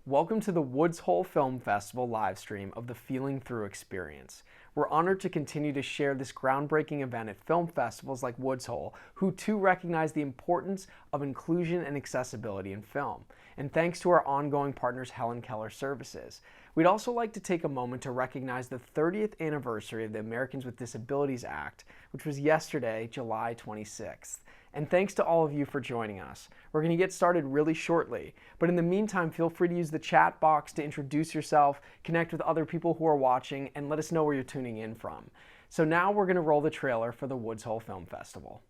Welcome to the Woods Hole Film Festival live stream of the Feeling Through experience. We're honored to continue to share this groundbreaking event at film festivals like Woods Hole, who too recognize the importance of inclusion and accessibility in film. And thanks to our ongoing partners, Helen Keller Services. We'd also like to take a moment to recognize the 30th anniversary of the Americans with Disabilities Act, which was yesterday, July 26th. And thanks to all of you for joining us. We're going to get started really shortly, but in the meantime, feel free to use the chat box to introduce yourself, connect with other people who are watching, and let us know where you're tuning in from. So now we're going to roll the trailer for the Woods Hole Film Festival.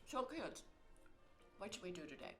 So kids, what should we do today?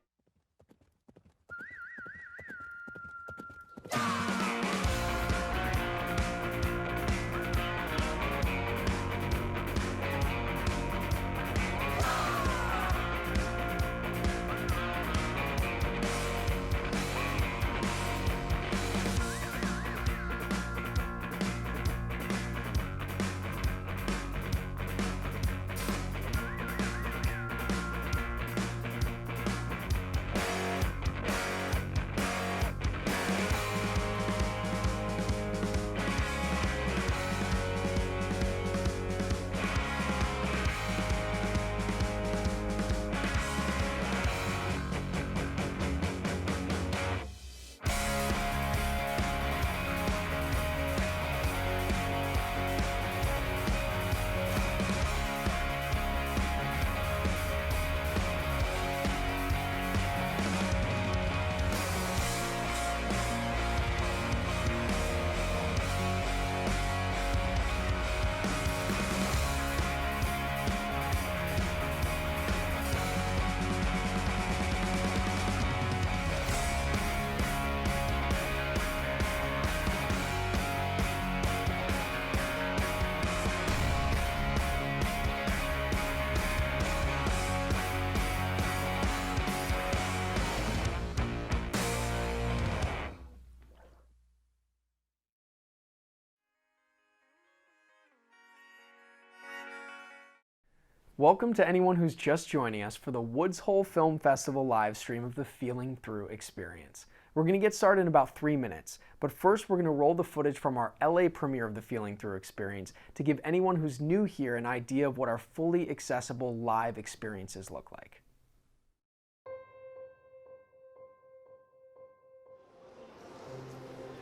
Welcome to anyone who's just joining us for the Woods Hole Film Festival live stream of the Feeling Through experience. We're going to get started in about 3 minutes, but first we're going to roll the footage from our LA premiere of the Feeling Through experience to give anyone who's new here an idea of what our fully accessible live experiences look like.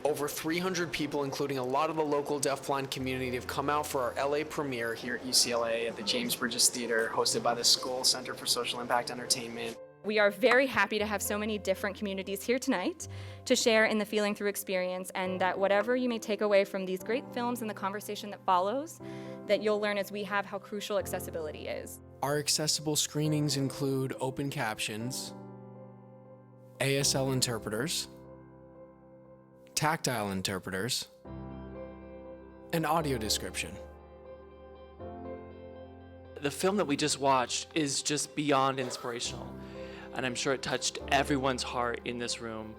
Over 300 people, including a lot of the local deafblind community, have come out for our LA premiere here at UCLA at the James Bridges Theater, hosted by the School Center for Social Impact Entertainment. We are very happy to have so many different communities here tonight to share in the Feeling Through experience, and that whatever you may take away from these great films and the conversation that follows, that you'll learn as we have how crucial accessibility is. Our accessible screenings include open captions, ASL interpreters, tactile interpreters, and audio description. The film that we just watched is just beyond inspirational, and I'm sure it touched everyone's heart in this room.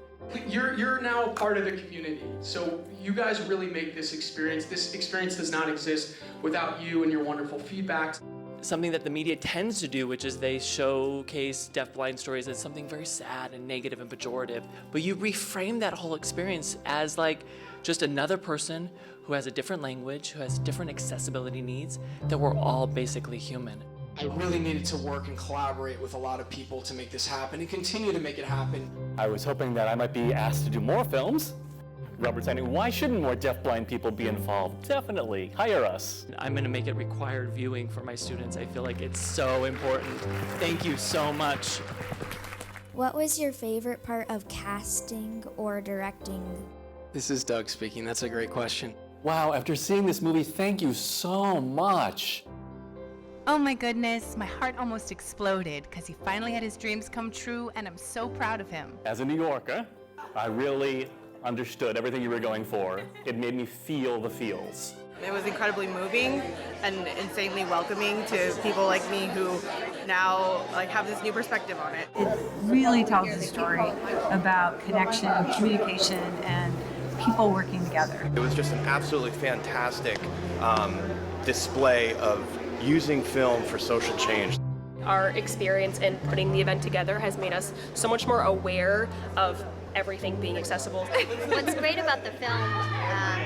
You're now a part of the community, so you guys really make this experience. This experience does not exist without you and your wonderful feedback. Something that the media tends to do, which is they showcase deafblind stories as something very sad and negative and pejorative, but you reframe that whole experience as like just another person who has a different language, who has different accessibility needs, that we're all basically human. I really needed to work and collaborate with a lot of people to make this happen and continue to make it happen. I was hoping that I might be asked to do more films, representing why shouldn't more deafblind people be involved? Definitely, hire us. I'm gonna make it required viewing for my students. I feel like it's so important. Thank you so much. What was your favorite part of casting or directing? This is Doug speaking. That's a great question. Wow, after seeing this movie, thank you so much. Oh my goodness, my heart almost exploded because he finally had his dreams come true, and I'm so proud of him. As a New Yorker, I really understood everything you were going for. It made me feel the feels. It was incredibly moving and insanely welcoming to people like me who now have this new perspective on it. It really tells a story about connection, communication, and people working together. It was just an absolutely fantastic display of using film for social change. Our experience in putting the event together has made us so much more aware of everything being accessible. What's great about the film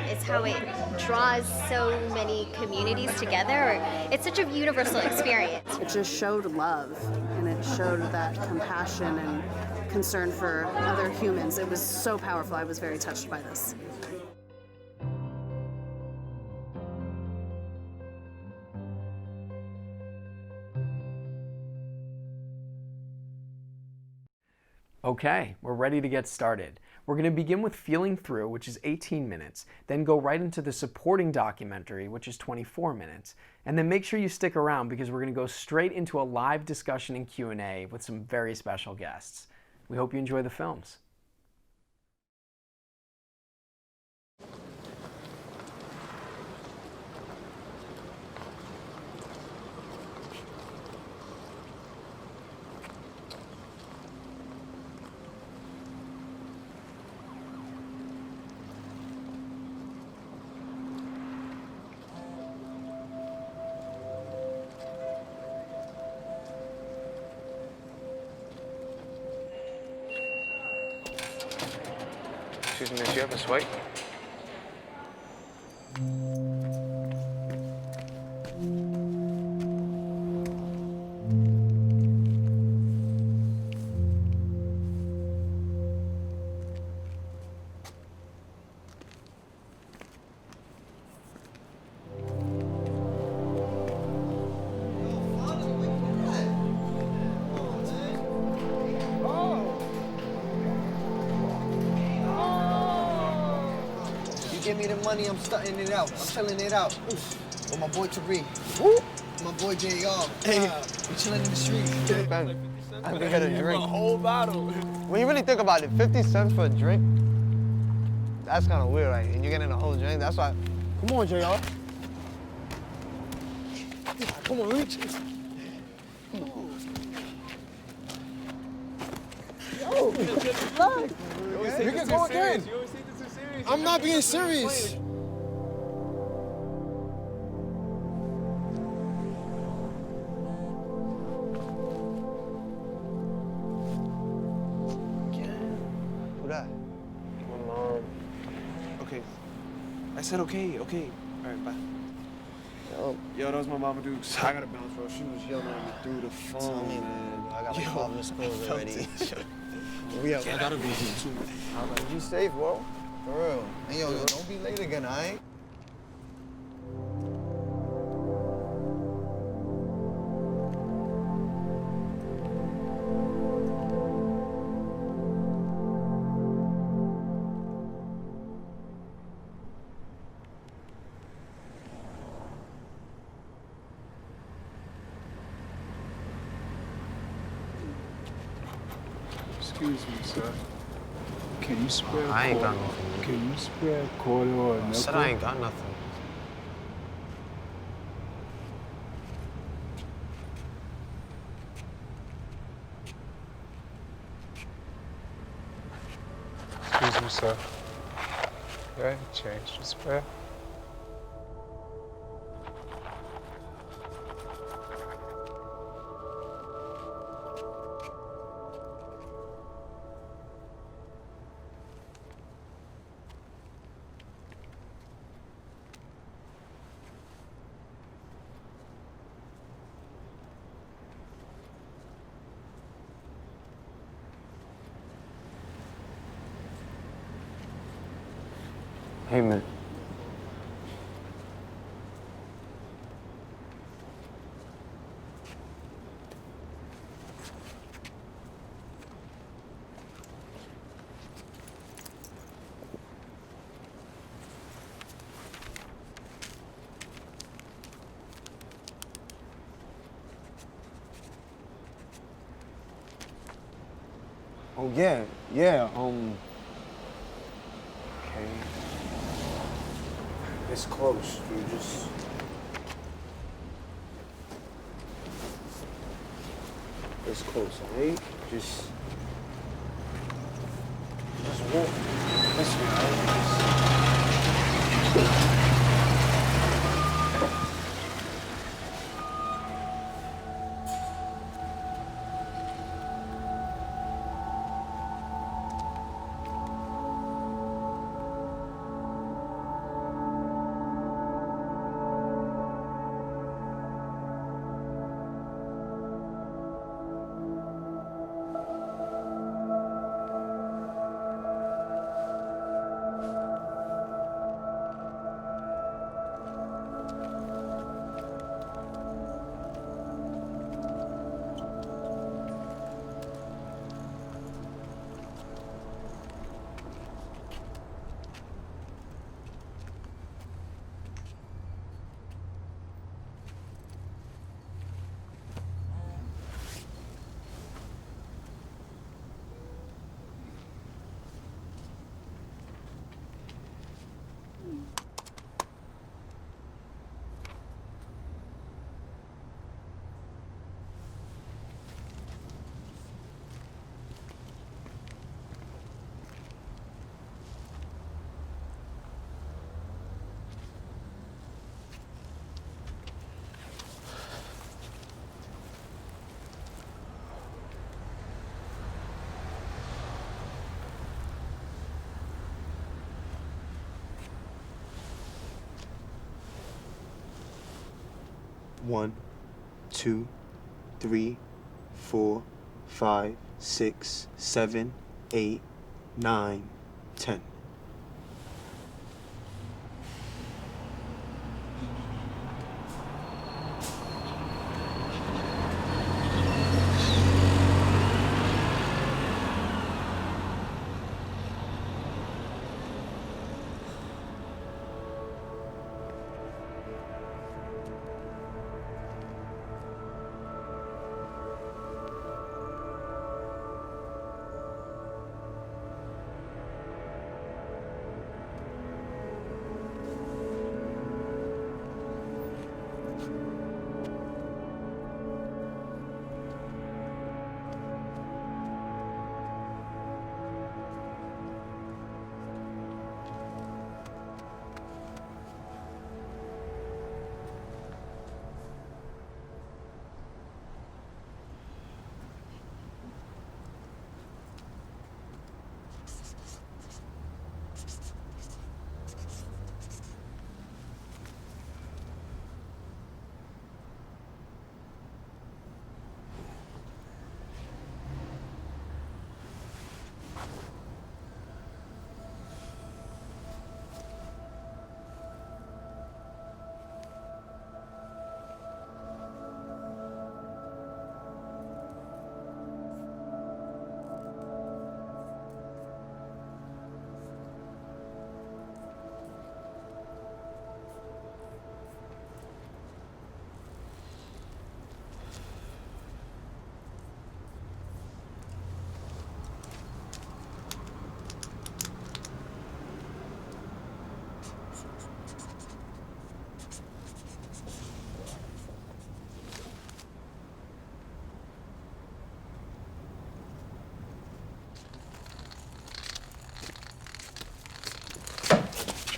is how it draws so many communities together. It's such a universal experience. It just showed love, and it showed that compassion and concern for other humans. It was so powerful. I was very touched by this. Okay, we're ready to get started. We're going to begin with Feeling Through, which is 18 minutes, then go right into the supporting documentary, which is 24 minutes, and then make sure you stick around because we're going to go straight into a live discussion and Q&A with some very special guests. We hope you enjoy the films. Excuse me, do you have a swipe? Give me the money, I'm stunting it out. I'm chilling it out. With my boy Tariq. My boy JR. Hey, we chilling in the street. Ben, I haven't had a drink. A whole bottle. When you really think about it, 50 cents for a drink, that's kind of weird, right? And you're getting a whole drink, that's why. Come on, JR. Come on, reach it. Yo, relax. You can go again. I'm not being serious. Who that? My mom. Okay. I said okay. All right, bye. Yo, that was my mama, dude. I gotta bounce, bro. She was yelling at me through the phone, man. I got my father's clothes already. I gotta be here, too. Be safe, bro. For real. Hey, yo, don't be late again, all right? Excuse me, sir. Can you spare I ain't got nothing. Can you spare a quarter or a nickel? I said I ain't got nothing. Excuse me, sir. Do I have change to spare? Hey, man. Oh, yeah, okay. It's close, you just... It's close, right? Just walk this way, right? 1, 2, 3, 4, 5, 6, 7, 8, 9, 10.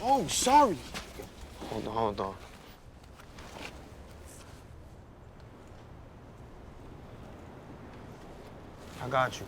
Oh, sorry. Hold on. I got you.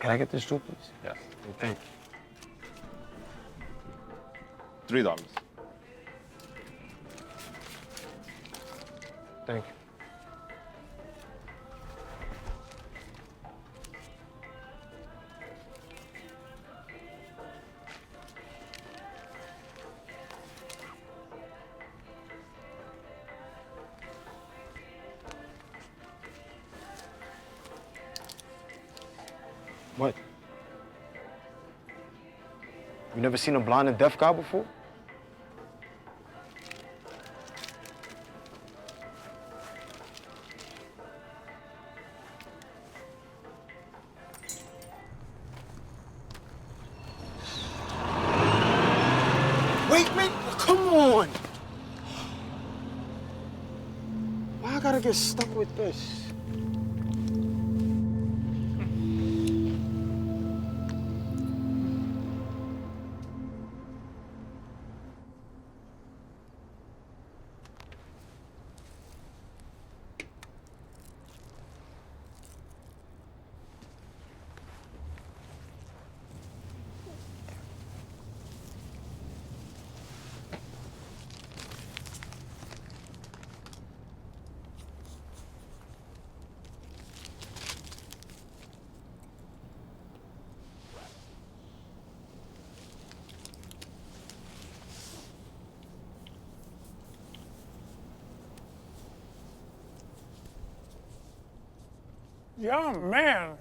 Can I get this too, please? Yes. Thank you. $3. Thank you. What? You never seen a blind and deaf guy before? Wait, come on! Why I gotta get stuck with this? Young man.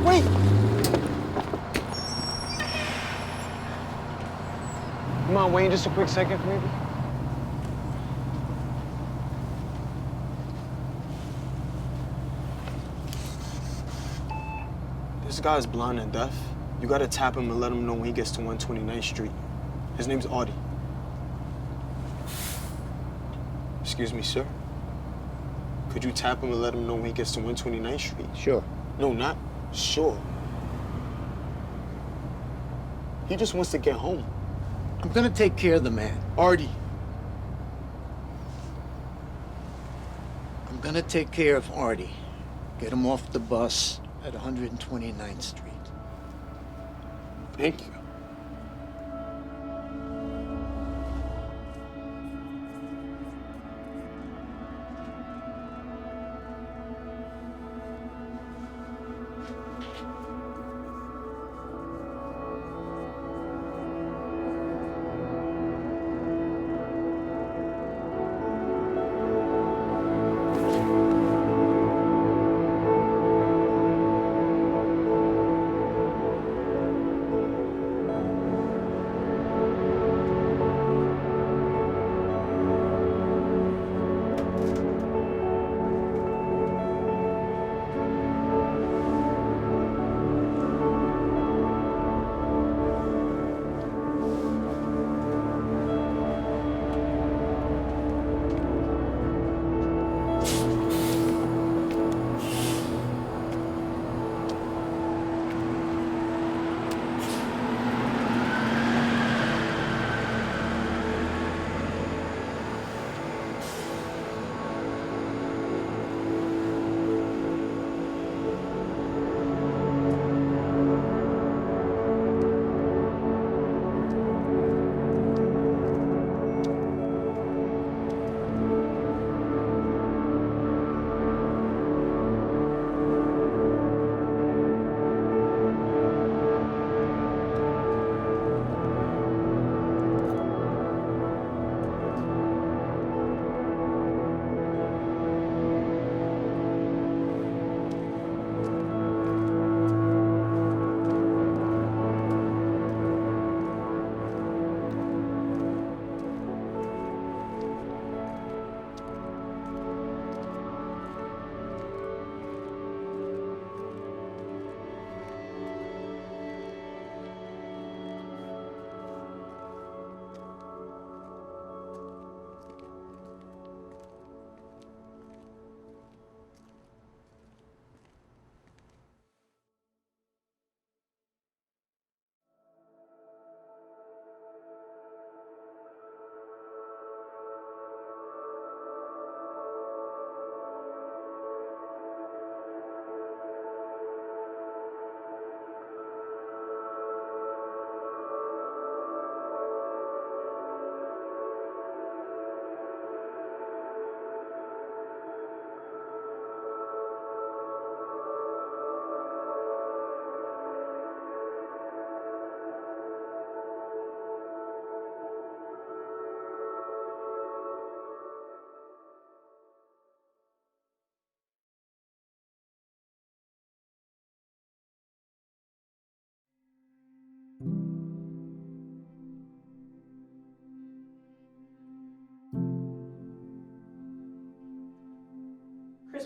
Wait! Come on, Wayne, just a quick second for me. This guy's blind and deaf. You gotta tap him and let him know when he gets to 129th Street. His name's Audie. Excuse me, sir. Could you tap him and let him know when he gets to 129th Street? Sure. No, not sure. He just wants to get home. I'm gonna take care of the man. Artie. I'm gonna take care of Artie. Get him off the bus at 129th Street. Thank you.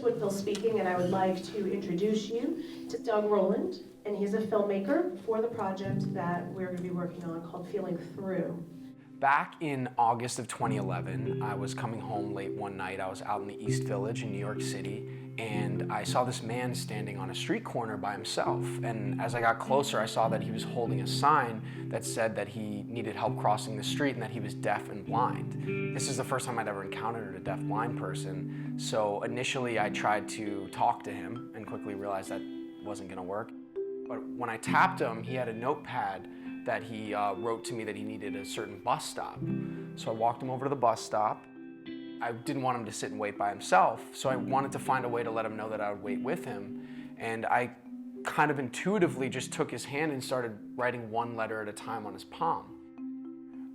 Chris Woodville speaking, and I would like to introduce you to Doug Roland, and he's a filmmaker for the project that we're going to be working on called Feeling Through. Back in August of 2011, I was coming home late one night. I was out in the East Village in New York City, and I saw this man standing on a street corner by himself. And as I got closer, I saw that he was holding a sign that said that he needed help crossing the street and that he was deaf and blind. This is the first time I'd ever encountered a deaf blind person. So initially I tried to talk to him and quickly realized that wasn't gonna work. But when I tapped him, he had a notepad that he wrote to me that he needed a certain bus stop. So I walked him over to the bus stop. I didn't want him to sit and wait by himself, so I wanted to find a way to let him know that I would wait with him. And I kind of intuitively just took his hand and started writing one letter at a time on his palm.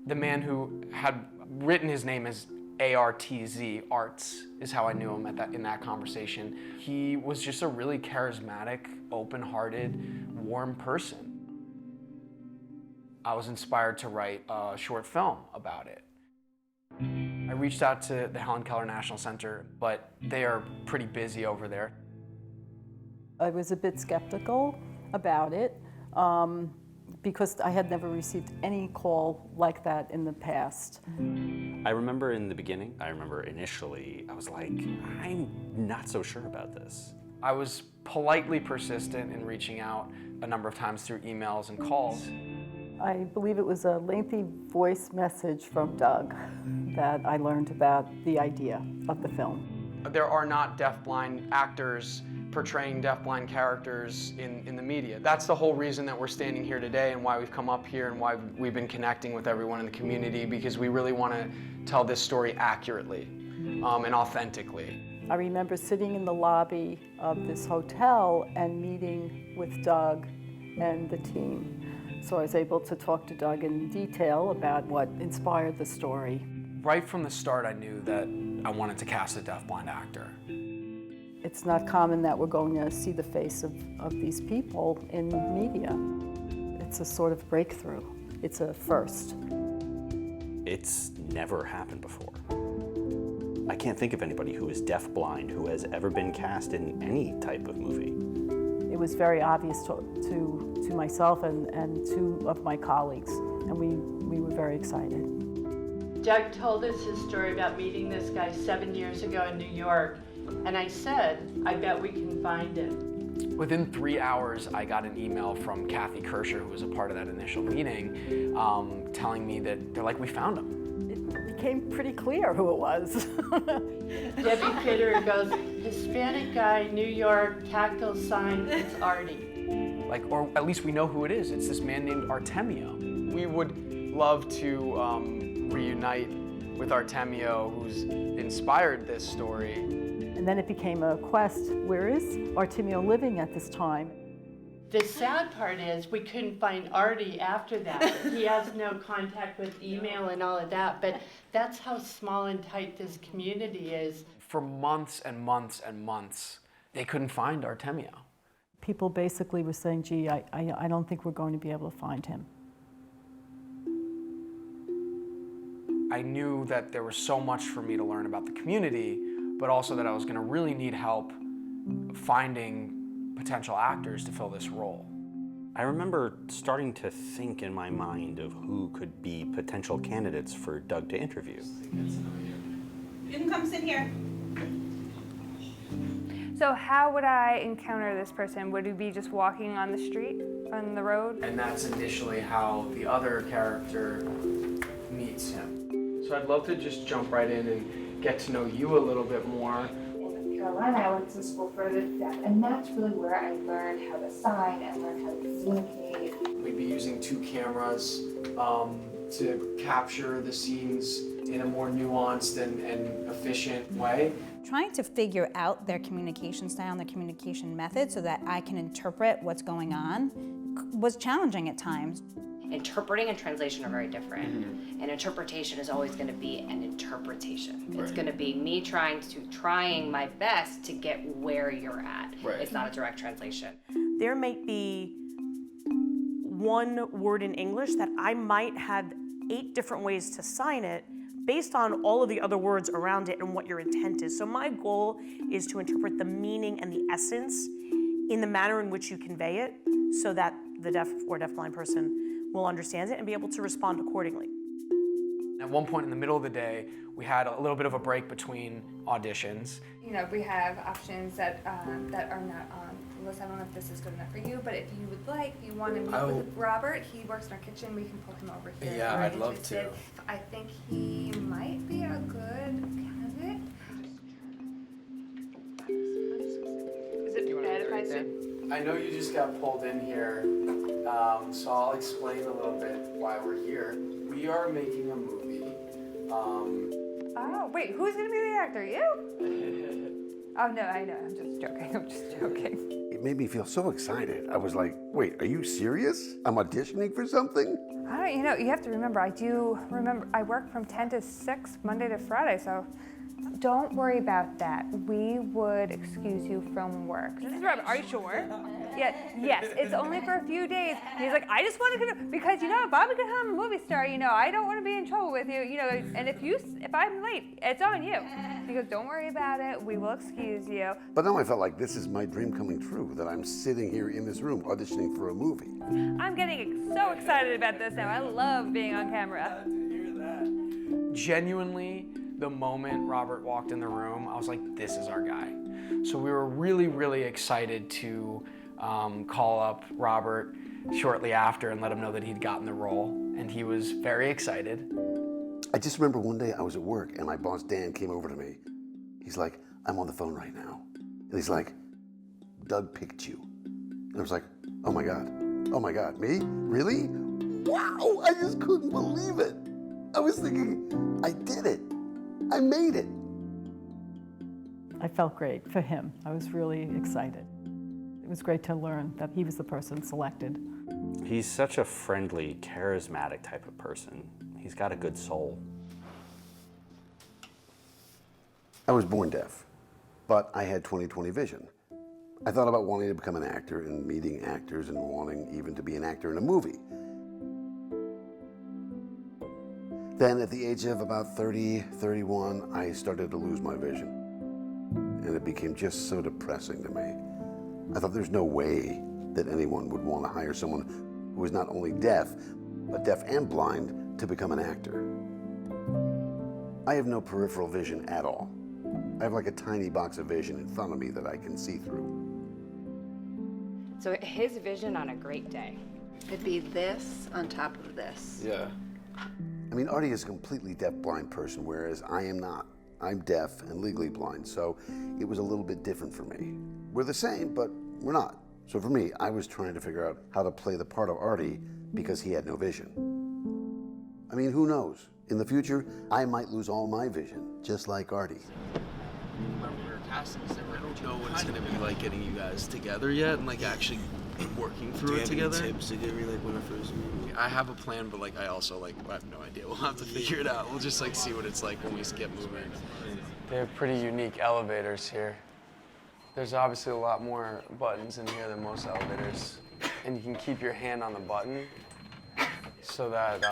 The man who had written his name as ARTZ, Arts, is how I knew him in that conversation. He was just a really charismatic, open-hearted, warm person. I was inspired to write a short film about it. I reached out to the Helen Keller National Center, but they are pretty busy over there. I was a bit skeptical about it because I had never received any call like that in the past. I remember in the beginning, initially, I was like, I'm not so sure about this. I was politely persistent in reaching out a number of times through emails and calls. I believe it was a lengthy voice message from Doug that I learned about the idea of the film. There are not deafblind actors portraying deafblind characters in the media. That's the whole reason that we're standing here today and why we've come up here and why we've been connecting with everyone in the community, because we really want to tell this story accurately and authentically. I remember sitting in the lobby of this hotel and meeting with Doug and the team. So I was able to talk to Doug in detail about what inspired the story. Right from the start, I knew that I wanted to cast a deafblind actor. It's not common that we're going to see the face of these people in media. It's a sort of breakthrough. It's a first. It's never happened before. I can't think of anybody who is deafblind who has ever been cast in any type of movie. It was very obvious to myself and two of my colleagues, and we were very excited. Doug told us his story about meeting this guy 7 years ago in New York, and I said, I bet we can find him. Within 3 hours, I got an email from Kathy Kirscher, who was a part of that initial meeting, telling me that they're like, we found him. It became pretty clear who it was. Debbie Fitter goes, Hispanic guy, New York, tactile sign, it's Artie. Or at least we know who it is. It's this man named Artemio. We would love to reunite with Artemio, who's inspired this story. And then it became a quest. Where is Artemio living at this time? The sad part is we couldn't find Artie after that. He has no contact with email and all of that, but that's how small and tight this community is. For months and months and months, they couldn't find Artemio. People basically were saying, gee, I don't think we're going to be able to find him. I knew that there was so much for me to learn about the community, but also that I was going to really need help finding potential actors to fill this role. I remember starting to think in my mind of who could be potential candidates for Doug to interview. You can come sit here. So how would I encounter this person? Would it be just walking on the street, on the road? And that's initially how the other character meets him. So I'd love to just jump right in and get to know you a little bit more. In Carolina, I went to school for the deaf, and that's really where I learned how to sign and learned how to communicate. We'd be using 2 cameras to capture the scenes in a more nuanced and efficient way. Trying to figure out their communication style and their communication method so that I can interpret what's going on was challenging at times. Interpreting and translation are very different. And interpretation is always going to be an interpretation. Right. It's going to be me trying my best to get where you're at. Right. It's not a direct translation. There might be one word in English that I might have 8 different ways to sign it, based on all of the other words around it and what your intent is. So my goal is to interpret the meaning and the essence in the manner in which you convey it so that the deaf or deafblind person will understand it and be able to respond accordingly. At one point in the middle of the day, we had a little bit of a break between auditions. You know, we have options that that are not on the list. I don't know if this is good enough for you, but if you would like, if you want to meet with Robert, he works in our kitchen. We can pull him over here. Yeah, I'd love to. I think he might be a good candidate. Is it bad if I sit? I know you just got pulled in here, so I'll explain a little bit why we're here. We are making a movie. Oh, wait, who's going to be the actor? You? Oh, no, I know. I'm just joking. I'm just joking. It made me feel so excited. I was like, wait, are you serious? I'm auditioning for something? I don't, you know, you have to remember, I work from 10 to 6, Monday to Friday, so don't worry about that. We would excuse you from work. This is Robert. Are you sure? Yeah, yes, it's only for a few days. He's like, I just want to, because you know, if I'm a movie star, you know, I don't want to be in trouble with you, you know, and if I'm late, it's on you. He goes, don't worry about it, we will excuse you. But now I felt like this is my dream coming true, that I'm sitting here in this room auditioning for a movie. I'm getting so excited about this now. I love being on camera. Genuinely, the moment Robert walked in the room, I was like, this is our guy. So we were really, really excited to call up Robert shortly after and let him know that he'd gotten the role, and he was very excited. I just remember one day I was at work and my boss Dan came over to me. He's like, I'm on the phone right now. And he's like, Doug picked you. And I was like, oh my God, me? Really? Wow, I just couldn't believe it. I was thinking, I did it. I made it. I felt great for him. I was really excited. It was great to learn that he was the person selected. He's such a friendly, charismatic type of person. He's got a good soul. I was born deaf, but I had 20/20 vision. I thought about wanting to become an actor and meeting actors and wanting even to be an actor in a movie. Then at the age of about 30, 31, I started to lose my vision. And it became just so depressing to me. I thought there's no way that anyone would want to hire someone who was not only deaf, but deaf and blind to become an actor. I have no peripheral vision at all. I have like a tiny box of vision in front of me that I can see through. So his vision on a great day. It'd be this on top of this. Yeah. I mean, Artie is a completely deaf-blind person, whereas I am not. I'm deaf and legally blind, so it was a little bit different for me. We're the same, but we're not. So for me, I was trying to figure out how to play the part of Artie because he had no vision. I mean, who knows? In the future, I might lose all my vision, just like Artie. When we were casting, I don't know what it's going to be like getting you guys together yet and like actually working through it together. Do you have any tips to give me like when I first meet? I have a plan, but like I also like I have no idea. We'll have to figure it out. We'll just like see what it's like when we get moving. They have pretty unique elevators here. There's obviously a lot more buttons in here than most elevators. And you can keep your hand on the button so that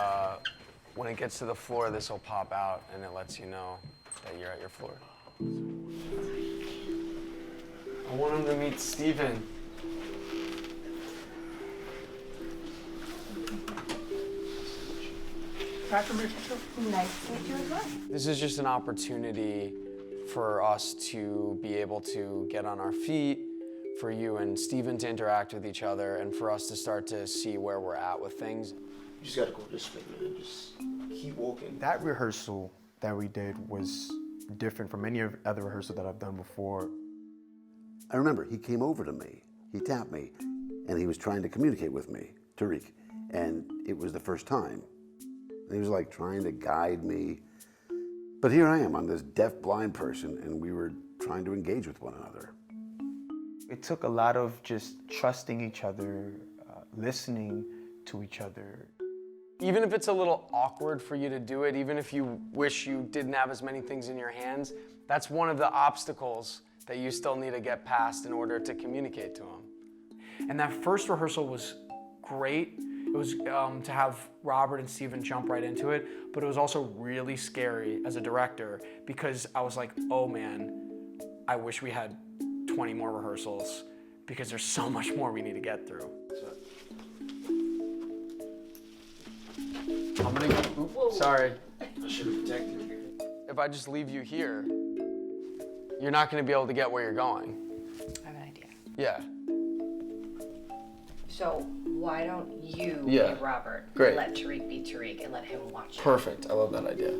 when it gets to the floor, this will pop out and it lets you know that you're at your floor. I want him to meet Steven. Nice to meet you as well. This is just an opportunity for us to be able to get on our feet, for you and Steven to interact with each other, and for us to start to see where we're at with things. You just gotta go this way, man. Just keep walking. That rehearsal that we did was different from any other rehearsal that I've done before. I remember he came over to me, he tapped me, and he was trying to communicate with me, Tariq, and it was the first time. And he was like trying to guide me. But here I am, I'm this deaf-blind person, and we were trying to engage with one another. It took a lot of just trusting each other, listening to each other. Even if it's a little awkward for you to do it, even if you wish you didn't have as many things in your hands, that's one of the obstacles that you still need to get past in order to communicate to them. And that first rehearsal was great It was to have Robert and Steven jump right into it, but it was also really scary as a director because I was like, oh man, I wish we had 20 more rehearsals because there's so much more we need to get through. I'm gonna go, sorry. I should have protected you. If I just leave you here, you're not gonna be able to get where you're going. I have an idea. Yeah. So why don't you Yeah. be Robert, Great. let Tariq be Tariq, and let him watch you? Perfect. I love that idea.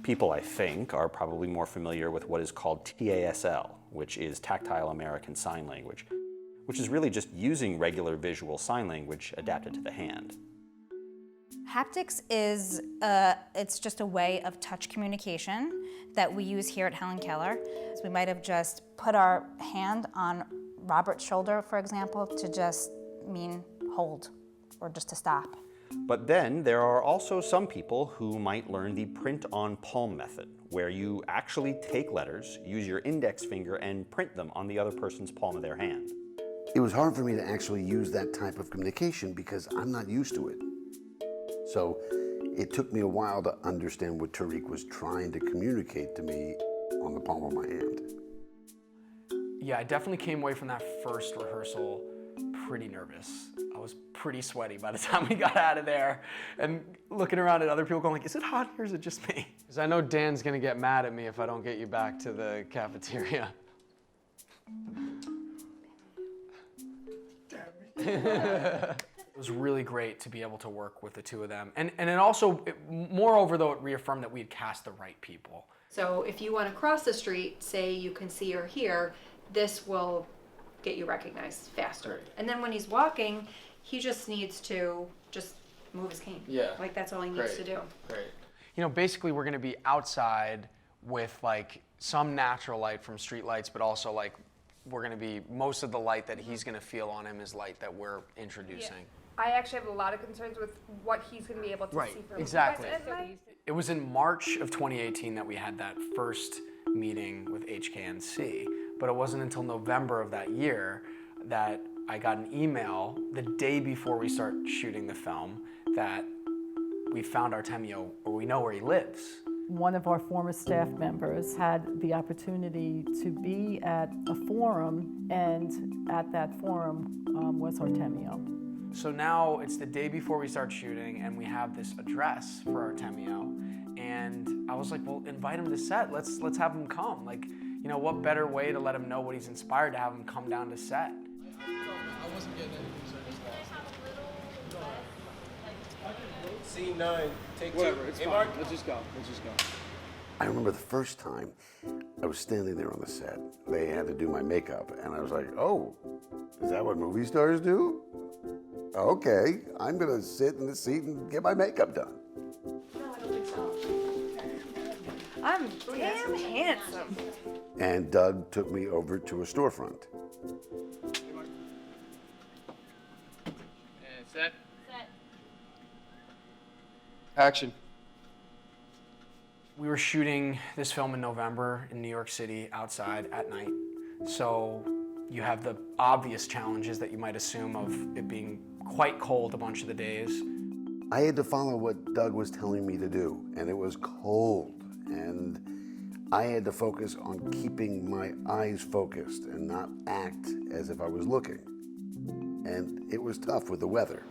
People, I think, are probably more familiar with what is called TASL, which is Tactile American Sign Language, which is really just using regular visual sign language adapted to the hand. Haptics is it's just a way of touch communication that we use here at Helen Keller. So we might have just put our hand on Robert's shoulder, for example, to just mean hold or just to stop. But then there are also some people who might learn the print on palm method, where you actually take letters, use your index finger, and print them on the other person's palm of their hand. It was hard for me to actually use that type of communication because I'm not used to it. So it took me a while to understand what Tariq was trying to communicate to me on the palm of my hand. Yeah, I definitely came away from that first rehearsal pretty nervous. I was pretty sweaty by the time we got out of there and looking around at other people going like, is it hot here or is it just me? Because I know Dan's gonna get mad at me if I don't get you back to the cafeteria. It was really great to be able to work with the two of them. And it also, moreover though, it reaffirmed that we had cast the right people. So if you want to cross the street, say you can see her here, this will get you recognized faster. Right. And then when he's walking, he just needs to just move his cane. Yeah. Like that's all he needs to do. Great. You know, basically we're gonna be outside with like some natural light from street lights, but also like we're gonna be, most of the light that he's gonna feel on him is light that we're introducing. I actually have a lot of concerns with what he's going to be able to see from Exactly. us at night. It was in March of 2018 that we had that first meeting with HKNC, but it wasn't until November of that year that I got an email the day before we start shooting the film that we found Artemio, or we know where he lives. One of our former staff members had the opportunity to be at a forum, and at that forum was Artemio. So now it's the day before we start shooting and we have this address for Artemio. And I was like, well, invite him to set. Let's have him come. Like, you know, what better way to let him know what he's inspired to have him come down to set? I wasn't getting any Scene 9, take Whatever, two. it's Hey, fine. Mark. Let's just go. Let's just go. I remember the first time I was standing there on the set. They had to do my makeup, and I was like, oh, is that what movie stars do? Okay, I'm gonna sit in the seat and get my makeup done. No, I don't think so. I'm damn handsome. And Doug took me over to a storefront. And set. Action. We were shooting this film in November in New York City outside at night. So you have the obvious challenges that you might assume of it being quite cold a bunch of the days. I had to follow what Doug was telling me to do, and it was cold. And I had to focus on keeping my eyes focused and not act as if I was looking. And it was tough with the weather.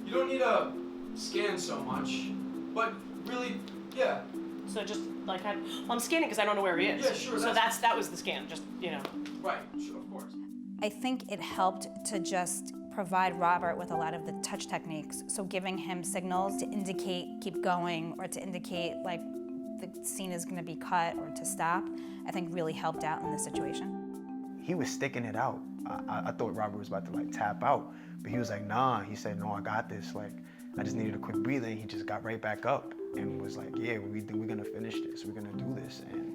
You don't need to scan so much, but really, yeah. So just like, I'm scanning because I don't know where he is. Yeah, sure, So that was the scan, just, you know. Right, sure, of course. I think it helped to just provide Robert with a lot of the touch techniques. So giving him signals to indicate keep going or to indicate like the scene is going to be cut or to stop, I think really helped out in this situation. He was sticking it out. I thought Robert was about to like tap out, but he was like, nah. He said, no, I got this. Like, I just needed a quick breather, and he just got right back up and was like, yeah, we're gonna finish this. We're gonna do this. And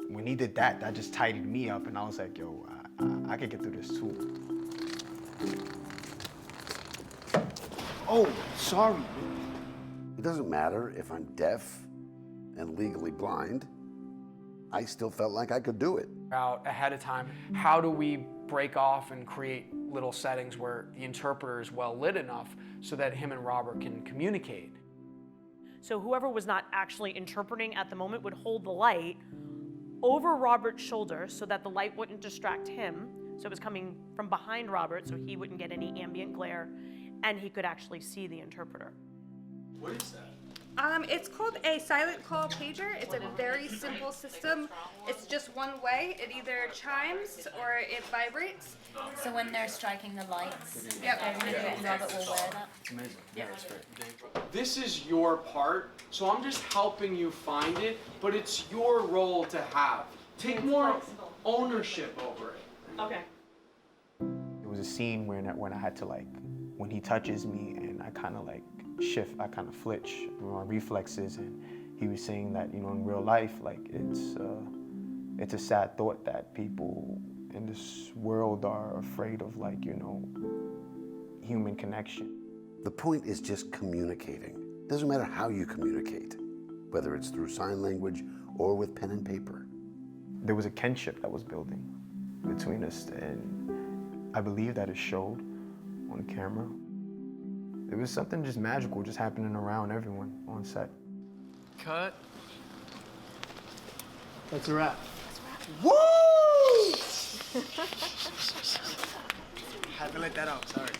when he did that, that just tidied me up, and I was like, yo, I could get through this too. Oh, sorry. It doesn't matter if I'm deaf and legally blind. I still felt like I could do it. Out ahead of time, how do we break off and create little settings where the interpreter is well lit enough so that him and Robert can communicate? So whoever was not actually interpreting at the moment would hold the light over Robert's shoulder so that the light wouldn't distract him. So it was coming from behind Robert so he wouldn't get any ambient glare, and he could actually see the interpreter. What is that? It's called a silent call pager. It's a very simple system. It's just one way. It either chimes or it vibrates. So when they're striking the lights, Yep. they're gonna do it and Robert will wear that. Amazing. Yeah, that's great. This is your part, so I'm just helping you find it, but it's your role to have. Take more ownership over it. Okay. There was a scene when I had to when he touches me and I kind of shift, I kind of flinch, my reflexes, and he was saying that, in real life, it's a sad thought that people in this world are afraid of, human connection. The point is just communicating. Doesn't matter how you communicate, whether it's through sign language or with pen and paper. There was a kinship that was building between us, and I believe that it showed on camera. There was something just magical just happening around everyone on set. Cut. That's a wrap. Woo! Had to let that out, sorry.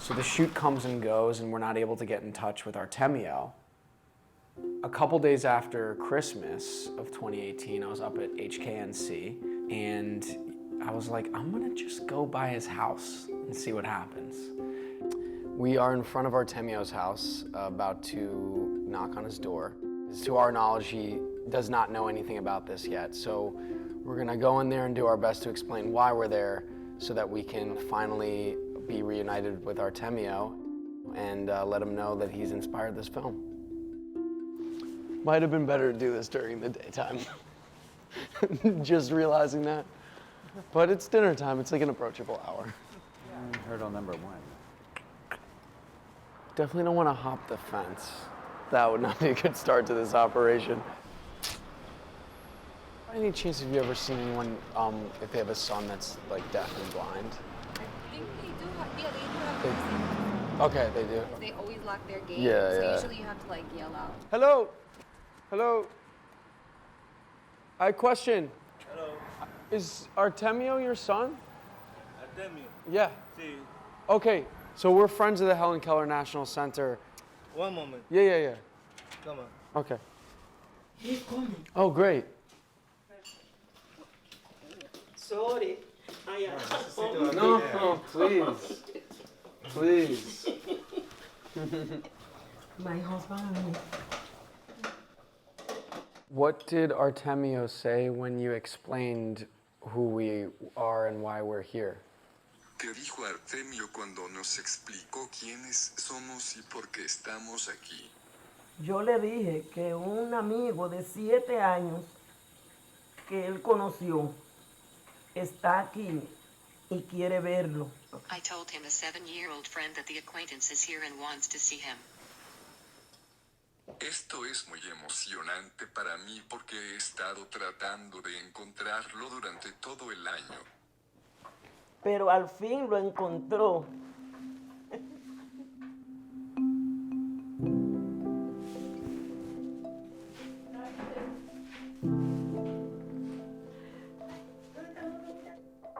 So the shoot comes and goes, and we're not able to get in touch with Artemio. A couple days after Christmas of 2018, I was up at HKNC, and I was like, I'm gonna just go by his house and see what happens. We are in front of Artemio's house, about to knock on his door. To our knowledge, he does not know anything about this yet, so we're gonna go in there and do our best to explain why we're there so that we can finally be reunited with Artemio and let him know that he's inspired this film. Might have been better to do this during the daytime. Just realizing that. But it's dinner time, it's like an approachable hour. Hurdle number 1. Definitely don't want to hop the fence. That would not be a good start to this operation. By any chance have you ever seen anyone, if they have a son that's deaf and blind? I think they do have, Okay, they do. They always lock their gate. Yeah, so yeah. usually you have to yell out. Hello? Hello? I have a question. Hello. Is Artemio your son? Artemio. Yeah. Sí. Okay, so we're friends of the Helen Keller National Center. One moment. Yeah. Come on. Okay. He's coming. Oh, great. Sorry. No, please. Please. My husband. What did Artemio say when you explained who we are and why we're here? ¿Qué dijo Artemio cuando nos explicó quiénes somos y por qué estamos aquí? Yo le dije que un amigo de 7 años que él conoció está aquí y quiere verlo. I told him a 7-year-old friend that the acquaintance is here and wants to see him. Esto es muy emocionante para mí porque he estado tratando de encontrarlo durante todo el año. Pero al fin lo encontró.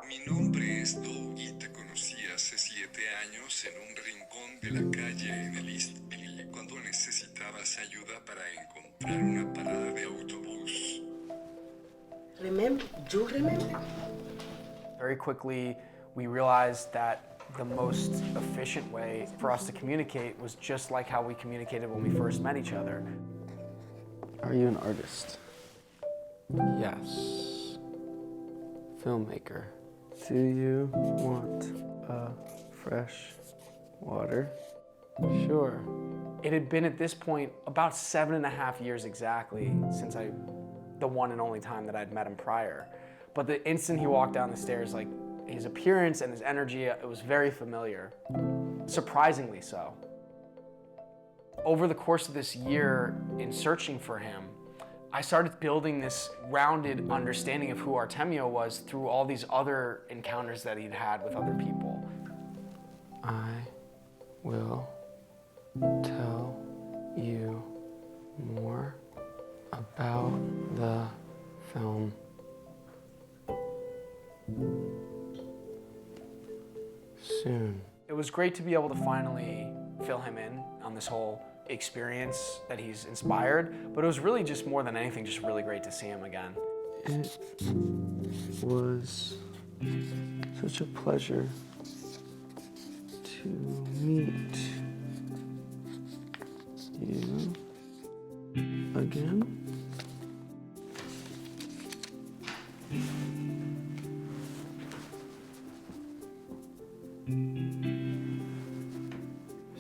Mi nombre es Doug y te conocí hace 7 años en un rincón de la calle en el East Philly cuando necesitabas ayuda para encontrar una parada de autobús. Remember? You remember? Very quickly, we realized that the most efficient way for us to communicate was just like how we communicated when we first met each other. Are you an artist? Yes. Filmmaker. Do you want a fresh water? Sure. It had been at this point about 7.5 years exactly since the one and only time that I'd met him prior. But the instant he walked down the stairs, his appearance and his energy, it was very familiar. Surprisingly so. Over the course of this year in searching for him, I started building this rounded understanding of who Artemio was through all these other encounters that he'd had with other people. I will tell you more about the film soon. It was great to be able to finally fill him in on this whole experience that he's inspired, but it was really just more than anything, just really great to see him again. It was such a pleasure to meet you again.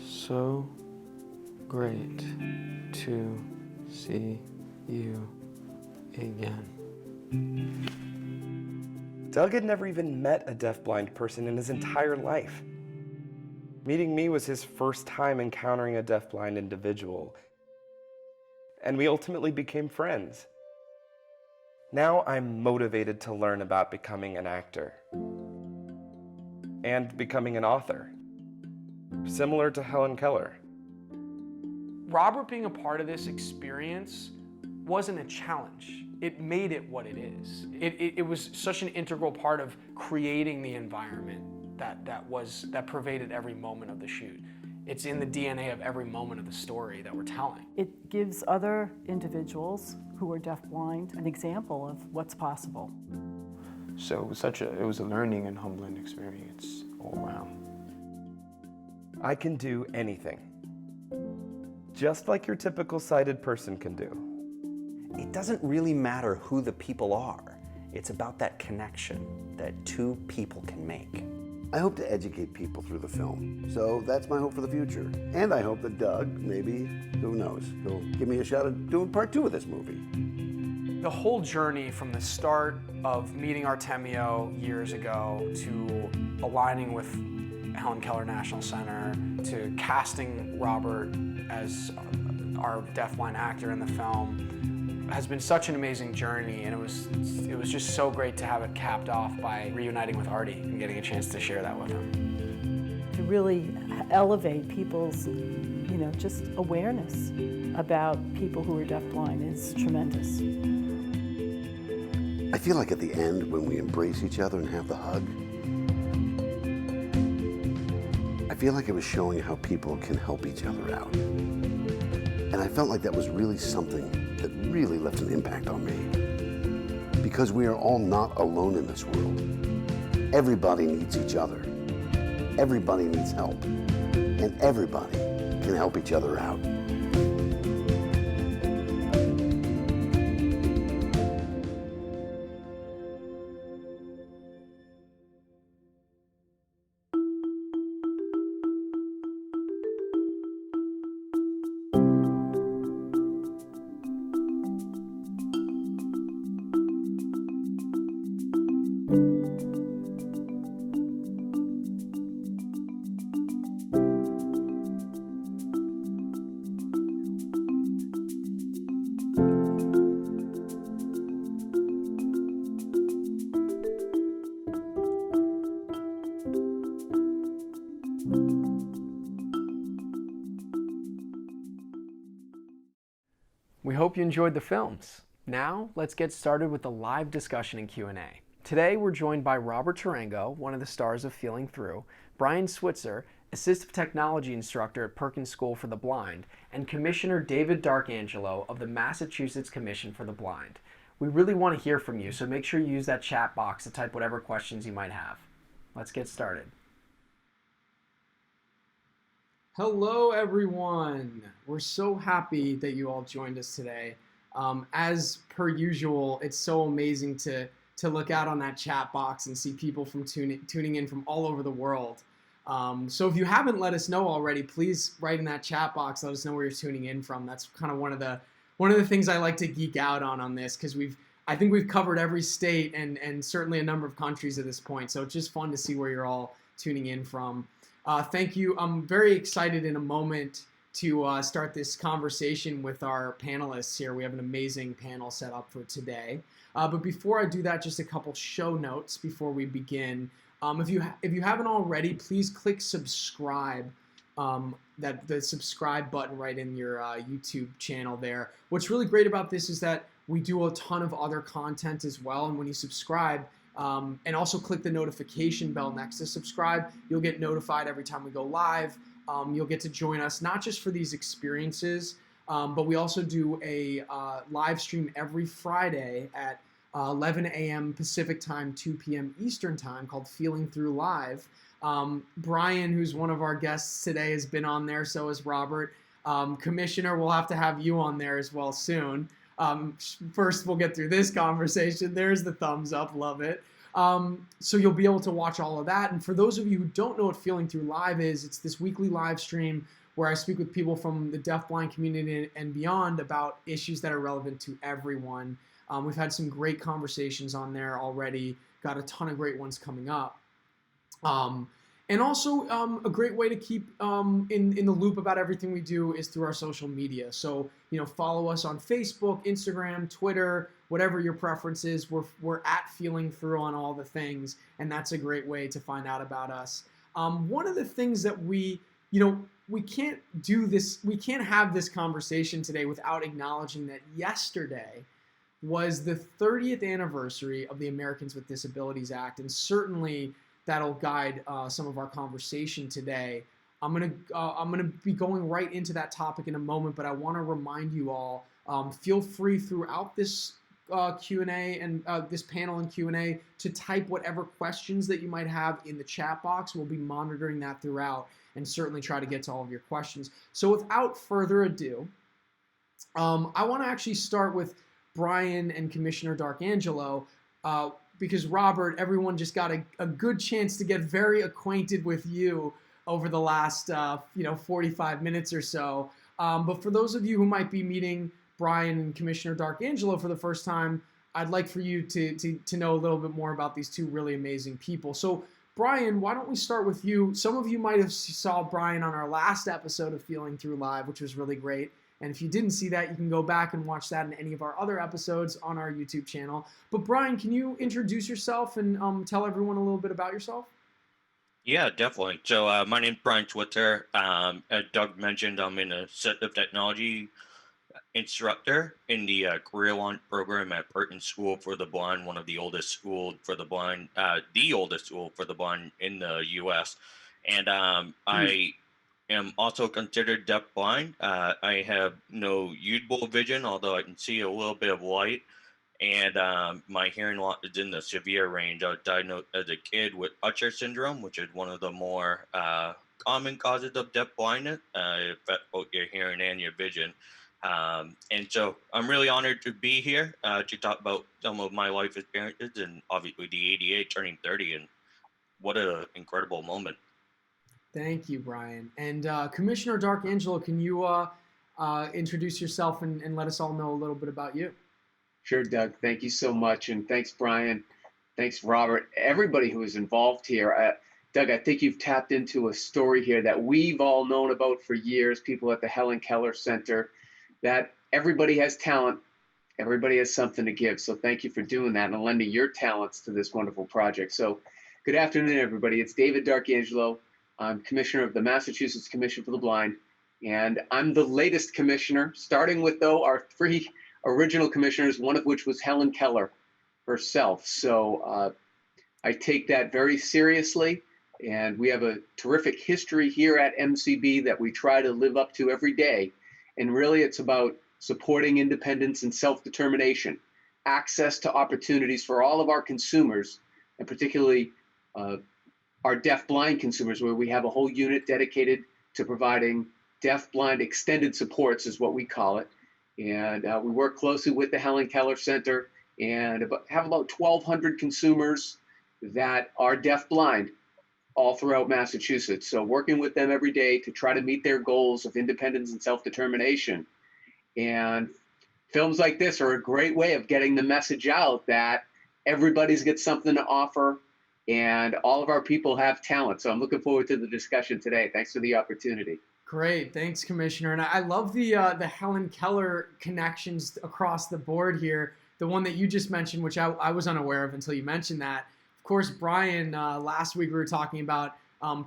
So great to see you again. Doug had never even met a deafblind person in his entire life. Meeting me was his first time encountering a deafblind individual, and we ultimately became friends. Now I'm motivated to learn about becoming an actor and becoming an author, similar to Helen Keller. Robert being a part of this experience wasn't a challenge. It made it what it is. It was such an integral part of creating the environment that pervaded every moment of the shoot. It's in the DNA of every moment of the story that we're telling. It gives other individuals who are deafblind an example of what's possible. So it was a learning and humbling experience all around. I can do anything, just like your typical sighted person can do. It doesn't really matter who the people are. It's about that connection that two people can make. I hope to educate people through the film, so that's my hope for the future. And I hope that Doug, maybe, who knows, he'll give me a shot at doing part 2 of this movie. The whole journey from the start of meeting Artemio years ago to aligning with Helen Keller National Center to casting Robert as our deafblind actor in the film has been such an amazing journey, and it was just so great to have it capped off by reuniting with Artie and getting a chance to share that with him. To really elevate people's, just awareness about people who are deafblind is tremendous. I feel like at the end, when we embrace each other and have the hug, I feel like it was showing how people can help each other out. And I felt like that was really something that really left an impact on me. Because we are all not alone in this world. Everybody needs each other. Everybody needs help. And everybody can help each other out. We hope you enjoyed the films. Now, let's get started with the live discussion and Q&A. Today, we're joined by Robert Tarango, one of the stars of Feeling Through, Brian Switzer, Assistive Technology Instructor at Perkins School for the Blind, and Commissioner David Darkangelo of the Massachusetts Commission for the Blind. We really want to hear from you, so make sure you use that chat box to type whatever questions you might have. Let's get started. Hello, everyone. We're so happy that you all joined us today. As per usual, it's so amazing to look out on that chat box and see people from tuning in from all over the world. So if you haven't let us know already, please write in that chat box. Let us know where you're tuning in from. That's kind of one of the things I like to geek out on this, because I think we've covered every state and certainly a number of countries at this point. So it's just fun to see where you're all tuning in from. Thank you. I'm very excited in a moment to start this conversation with our panelists here. We have an amazing panel set up for today. But before I do that, just a couple show notes before we begin. If you haven't already, please click subscribe. The subscribe button right in your YouTube channel there. What's really great about this is that we do a ton of other content as well, and when you subscribe, and also click the notification bell next to subscribe, you'll get notified every time we go live. You'll get to join us not just for these experiences, but we also do a live stream every Friday at 11 a.m. Pacific time, 2 p.m. Eastern time, called Feeling Through Live. Brian, who's one of our guests today, has been on there, so has Robert. Commissioner, we'll have to have you on there as well soon. First, we'll get through this conversation. There's the thumbs up, love it. So you'll be able to watch all of that. And for those of you who don't know what Feeling Through Live is, it's this weekly live stream where I speak with people from the deafblind community and beyond about issues that are relevant to everyone. We've had some great conversations on there already, got a ton of great ones coming up. And also a great way to keep in the loop about everything we do is through our social media. So, follow us on Facebook, Instagram, Twitter, whatever your preference is. We're at Feeling Through on all the things, and that's a great way to find out about us. One of the things that we can't do this, we can't have this conversation today without acknowledging that yesterday was the 30th anniversary of the Americans with Disabilities Act, and certainly that'll guide some of our conversation today. I'm gonna be going right into that topic in a moment, but I want to remind you all, feel free throughout this Q&A and this panel and Q&A to type whatever questions that you might have in the chat box. We'll be monitoring that throughout and certainly try to get to all of your questions. So without further ado, I want to actually start with Brian and Commissioner D'Arcangelo, because Robert, everyone just got a good chance to get very acquainted with you over the last 45 minutes or so. But for those of you who might be meeting Brian and Commissioner D'Arcangelo for the first time, I'd like for you to know a little bit more about these two really amazing people. So Brian, why don't we start with you? Some of you might have saw Brian on our last episode of Feeling Through Live, which was really great. And if you didn't see that, you can go back and watch that in any of our other episodes on our YouTube channel. But Brian, can you introduce yourself and tell everyone a little bit about yourself? Yeah, definitely. So my name's Brian Switzer. As Doug mentioned, I'm an assistive technology instructor in the Career Launch program at Perkins School for the Blind, one of the oldest school for the blind, the oldest school for the blind in the U.S. And I am also considered deafblind. I have no usable vision, although I can see a little bit of light. And my hearing loss is in the severe range. I was diagnosed as a kid with Usher syndrome, which is one of the more common causes of deafblindness. It affects both your hearing and your vision. And so I'm really honored to be here to talk about some of my life experiences and obviously the ADA turning 30. And what an incredible moment. Thank you, Brian. And Commissioner D'Arcangelo, can you introduce yourself and let us all know a little bit about you? Sure, Doug. Thank you so much. And thanks, Brian. Thanks, Robert. Everybody who is involved here. Doug, I think you've tapped into a story here that we've all known about for years, people at the Helen Keller Center, that everybody has talent. Everybody has something to give. So thank you for doing that and lending your talents to this wonderful project. So good afternoon, everybody. It's David D'Arcangelo. I'm Commissioner of the Massachusetts Commission for the Blind. And I'm the latest commissioner, starting with, though, our three original commissioners, one of which was Helen Keller herself. So I take that very seriously, and we have a terrific history here at MCB that we try to live up to every day. And really, it's about supporting independence and self-determination, access to opportunities for all of our consumers, and particularly our deaf-blind consumers, where we have a whole unit dedicated to providing deaf-blind extended supports, is what we call it. And we work closely with the Helen Keller Center and have about 1,200 consumers that are deaf-blind all throughout Massachusetts. So working with them every day to try to meet their goals of independence and self-determination. And films like this are a great way of getting the message out that everybody's got something to offer and all of our people have talent. So I'm looking forward to the discussion today. Thanks for the opportunity. Great, thanks, Commissioner. And I love the Helen Keller connections across the board here. The one that you just mentioned, which I was unaware of until you mentioned that. Of course, Brian, last week we were talking about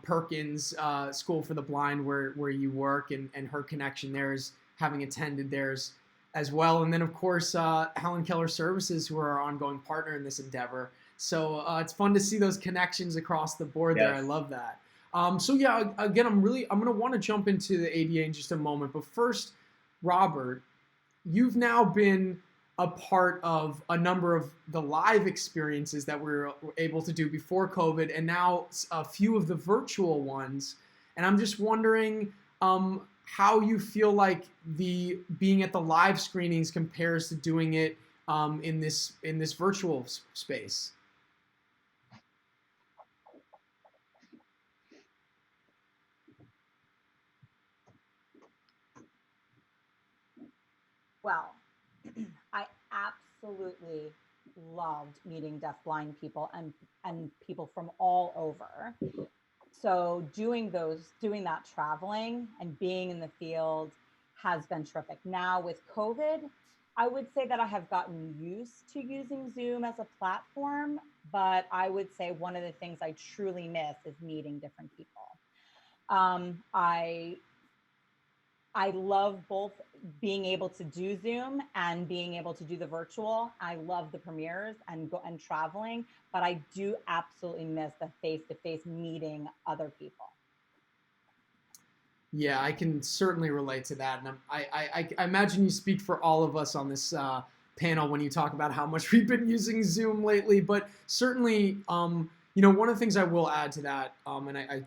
Perkins School for the Blind, where you work, and her connection there is having attended theirs as well. And then, of course, Helen Keller Services, who are our ongoing partner in this endeavor. So it's fun to see those connections across the board there. I love that. So yeah, again, I'm going to want to jump into the ADA in just a moment. But first, Robert, you've now been a part of a number of the live experiences that we were able to do before COVID, and now a few of the virtual ones. And I'm just wondering how you feel like being at the live screenings compares to doing it in this virtual space. Well, I absolutely loved meeting deafblind people and people from all over. So doing that traveling and being in the field has been terrific. Now with COVID, I would say that I have gotten used to using Zoom as a platform, but I would say one of the things I truly miss is meeting different people. I love both being able to do Zoom and being able to do the virtual. I love the premieres and traveling, but I do absolutely miss the face-to-face meeting other people. Yeah, I can certainly relate to that. And I imagine you speak for all of us on this panel when you talk about how much we've been using Zoom lately. But certainly, one of the things I will add to that, and I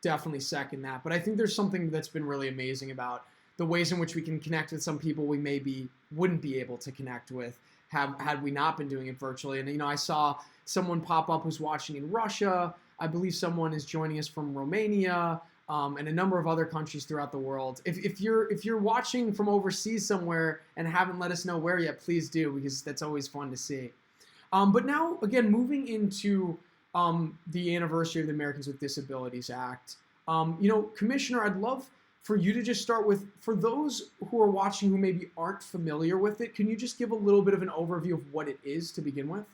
definitely second that, but I think there's something that's been really amazing about the ways in which we can connect with some people we maybe wouldn't be able to connect with had we not been doing it virtually. And I saw someone pop up who's watching in Russia. I believe someone is joining us from Romania, and a number of other countries throughout the world. If you're watching from overseas somewhere and haven't let us know where yet, please do, because that's always fun to see. But now, again, moving into the anniversary of the Americans with Disabilities Act. Commissioner, I'd love for you to just start with, for those who are watching who maybe aren't familiar with it, can you just give a little bit of an overview of what it is to begin with?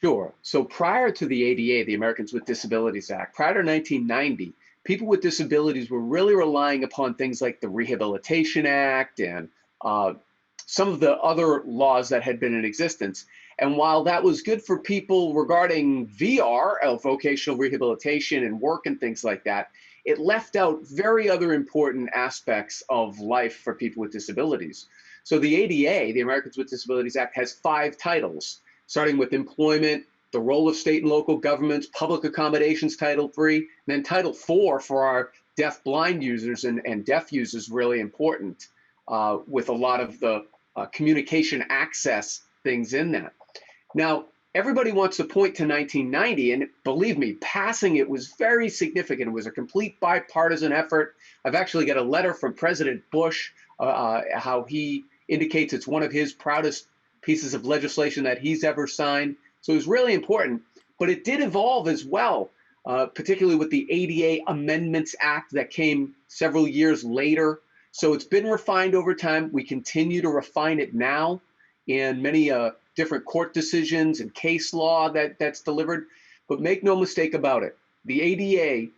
Sure. So prior to the ADA, the Americans with Disabilities Act, prior to 1990, people with disabilities were really relying upon things like the Rehabilitation Act and some of the other laws that had been in existence. And while that was good for people regarding VR, vocational rehabilitation and work and things like that, it left out very other important aspects of life for people with disabilities. So the ADA, the Americans with Disabilities Act, has 5 titles, starting with employment, the role of state and local governments, public accommodations, Title 3, and then Title 4 for our deaf-blind users and deaf users, really important, with a lot of the communication access things in that. Now, everybody wants to point to 1990, and believe me, passing it was very significant. It was a complete bipartisan effort. I've actually got a letter from President Bush, how he indicates it's one of his proudest pieces of legislation that he's ever signed. So it was really important, but it did evolve as well, particularly with the ADA Amendments Act that came several years later. So it's been refined over time. We continue to refine it now in many different court decisions and case law that's delivered. But make no mistake about it, the ADA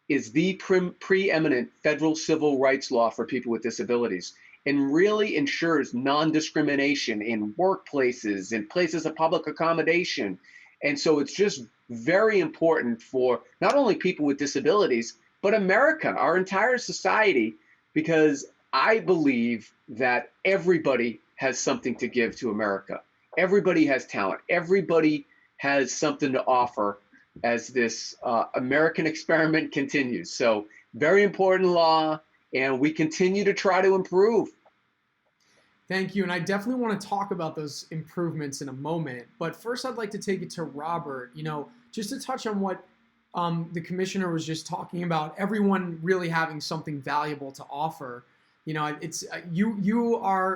is the preeminent federal civil rights law for people with disabilities and really ensures non-discrimination in workplaces, in places of public accommodation. And so it's just very important for not only people with disabilities, but America, our entire society, because I believe that everybody has something to give to America. Everybody has talent. Everybody has something to offer as this American experiment continues. So very important law, and we continue to try to improve. Thank you, and I definitely want to talk about those improvements in a moment. But first, I'd like to take it to Robert. Just to touch on what the commissioner was just talking about, everyone really having something valuable to offer. It's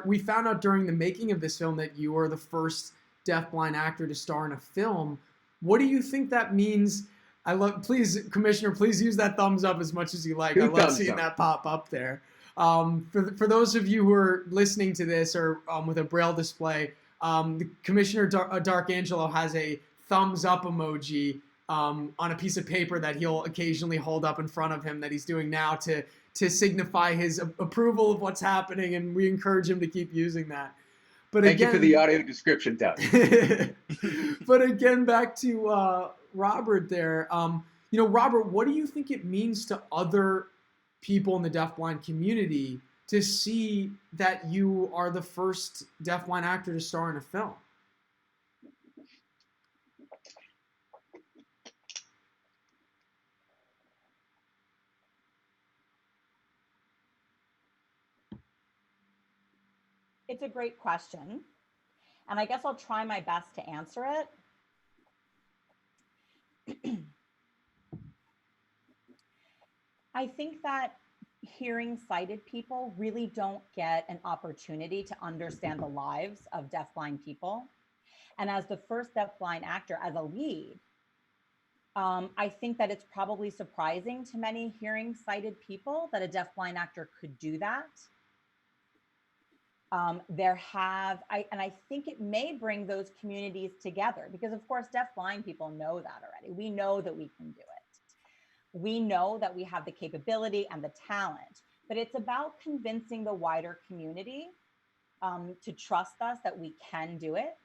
we found out during the making of this film that you are the first deafblind actor to star in a film. What do you think that means I love, please, Commissioner, please use that thumbs up as much as you like. I love seeing that pop up there. For those of you who are listening to this or with a Braille display, the Commissioner Dark Angelo has a thumbs up emoji on a piece of paper that he'll occasionally hold up in front of him that he's doing now to signify his approval of what's happening, and we encourage him to keep using that. But Thank you for the audio description, Doug. But again, back to Robert there. Robert, what do you think it means to other people in the deafblind community to see that you are the first deafblind actor to star in a film? It's a great question, and I guess I'll try my best to answer it. I think that hearing sighted people really don't get an opportunity to understand the lives of deafblind people. And as the first deafblind actor, as a lead, I think that it's probably surprising to many hearing sighted people that a deafblind actor could do that. I think it may bring those communities together because, of course, deafblind people know that already. We know that we can do it. We know that we have the capability and the talent, but it's about convincing the wider community to trust us that we can do it.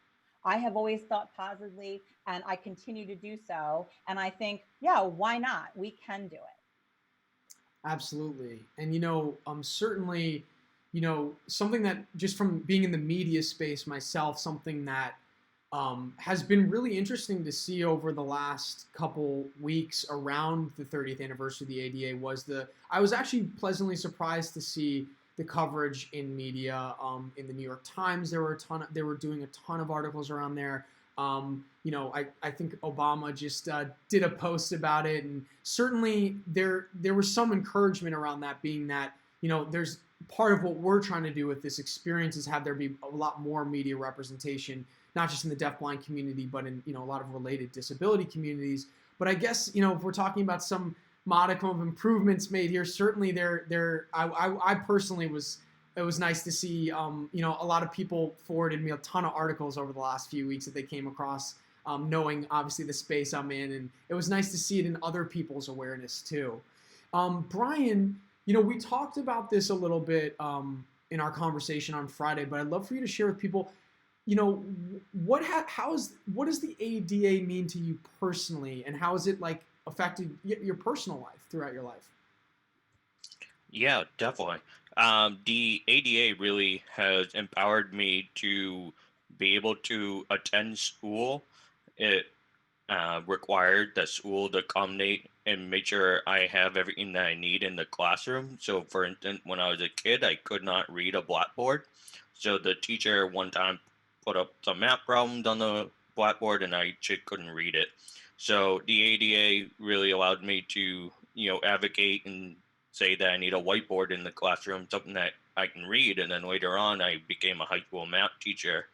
I have always thought positively, and I continue to do so. And I think, yeah, why not? We can do it. Absolutely. And, certainly, something that just from being in the media space myself, something that has been really interesting to see over the last couple weeks around the 30th anniversary of the ADA was I was actually pleasantly surprised to see the coverage in media. In the New York Times, they were doing a ton of articles around there. I think Obama just did a post about it, and certainly there was some encouragement around that, being that, there's part of what we're trying to do with this experience is have there be a lot more media representation, not just in the deafblind community, but in, a lot of related disability communities. But I guess, if we're talking about some modicum of improvements made here, certainly I personally it was nice to see, a lot of people forwarded me a ton of articles over the last few weeks that they came across, knowing obviously the space I'm in, and it was nice to see it in other people's awareness too. Brian, we talked about this a little bit in our conversation on Friday, but I'd love for you to share with people, what does the ADA mean to you personally, and how has it affected your personal life throughout your life? Yeah, definitely. The ADA really has empowered me to be able to attend school. It required that school to accommodate and make sure I have everything that I need in the classroom. So, for instance, when I was a kid, I could not read a blackboard. So the teacher one time put up some math problems on the blackboard, and I just couldn't read it. So the ADA really allowed me to, advocate and say that I need a whiteboard in the classroom, something that I can read. And then later on, I became a high school math teacher.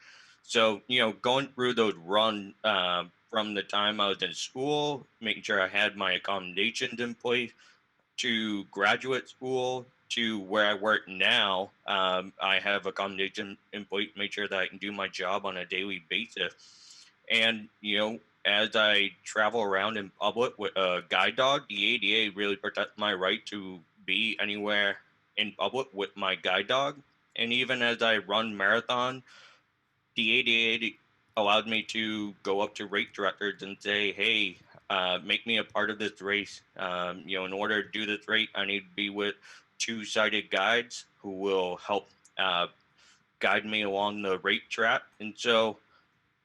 So, going through those runs from the time I was in school, making sure I had my accommodations in place, to graduate school, to where I work now, I have accommodation in place to make sure that I can do my job on a daily basis. And, as I travel around in public with a guide dog, the ADA really protects my right to be anywhere in public with my guide dog. And even as I run marathon, the ADA allowed me to go up to race directors and say, hey, make me a part of this race. In order to do this race, I need to be with two-sighted guides who will help guide me along the race track. And so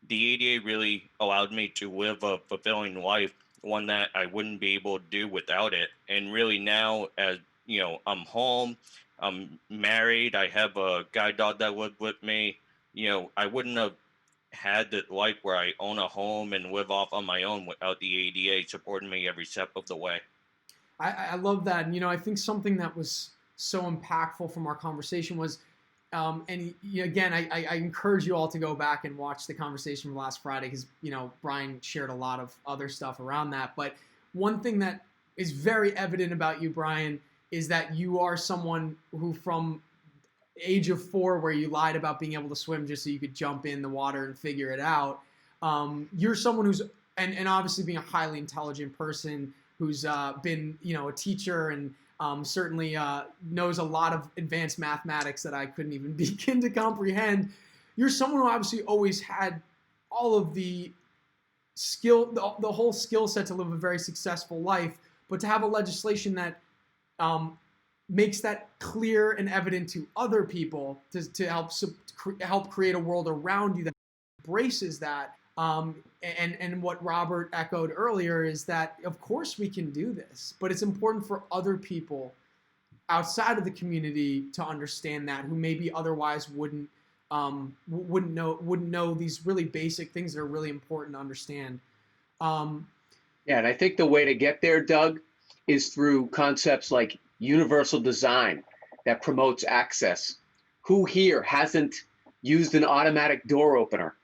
the ADA really allowed me to live a fulfilling life, one that I wouldn't be able to do without it. And really now, as I'm home, I'm married, I have a guide dog that lives with me. I wouldn't have had the life where I own a home and live off on my own without the ADA supporting me every step of the way. I love that. And, I think something that was so impactful from our conversation was, again, I encourage you all to go back and watch the conversation from last Friday because, Brian shared a lot of other stuff around that. But one thing that is very evident about you, Brian, is that you are someone who, from age of 4, where you lied about being able to swim just so you could jump in the water and figure it out, you're someone who's, and obviously being a highly intelligent person who's been, a teacher and certainly knows a lot of advanced mathematics that I couldn't even begin to comprehend. You're someone who obviously always had all of the skill, the whole skill set to live a very successful life, but to have a legislation that makes that clear and evident to other people to help create a world around you that embraces that. And what Robert echoed earlier is that, of course, we can do this, but it's important for other people outside of the community to understand that, who maybe otherwise wouldn't know these really basic things that are really important to understand. Yeah, and I think the way to get there, Doug, is through concepts like universal design that promotes access. Who here hasn't used an automatic door opener?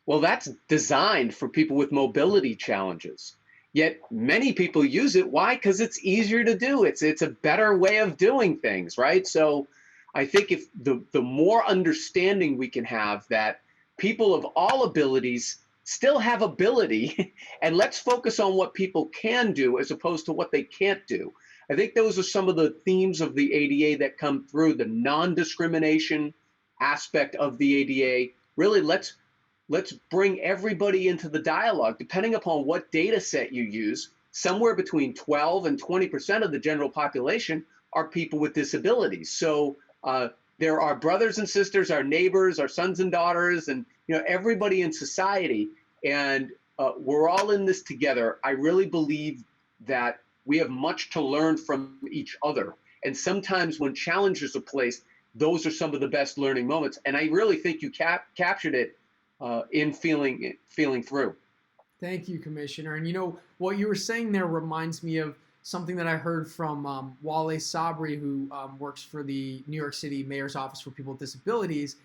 Well, that's designed for people with mobility challenges. Yet many people use it. Why? Because it's easier to do. It's a better way of doing things, right? So I think if the more understanding we can have that people of all abilities still have ability, and let's focus on what people can do as opposed to what they can't do. I think those are some of the themes of the ADA that come through, the non-discrimination aspect of the ADA. Really, let's bring everybody into the dialogue, depending upon what data set you use. Somewhere between 12 and 20% of the general population are people with disabilities. So there are brothers and sisters, our neighbors, our sons and daughters, and everybody in society, and we're all in this together. I really believe that we have much to learn from each other. And sometimes when challenges are placed, those are some of the best learning moments. And I really think you captured it in feeling through. Thank you, Commissioner. And what you were saying there reminds me of something that I heard from Wale Sabri, who works for the New York City Mayor's Office for People with Disabilities.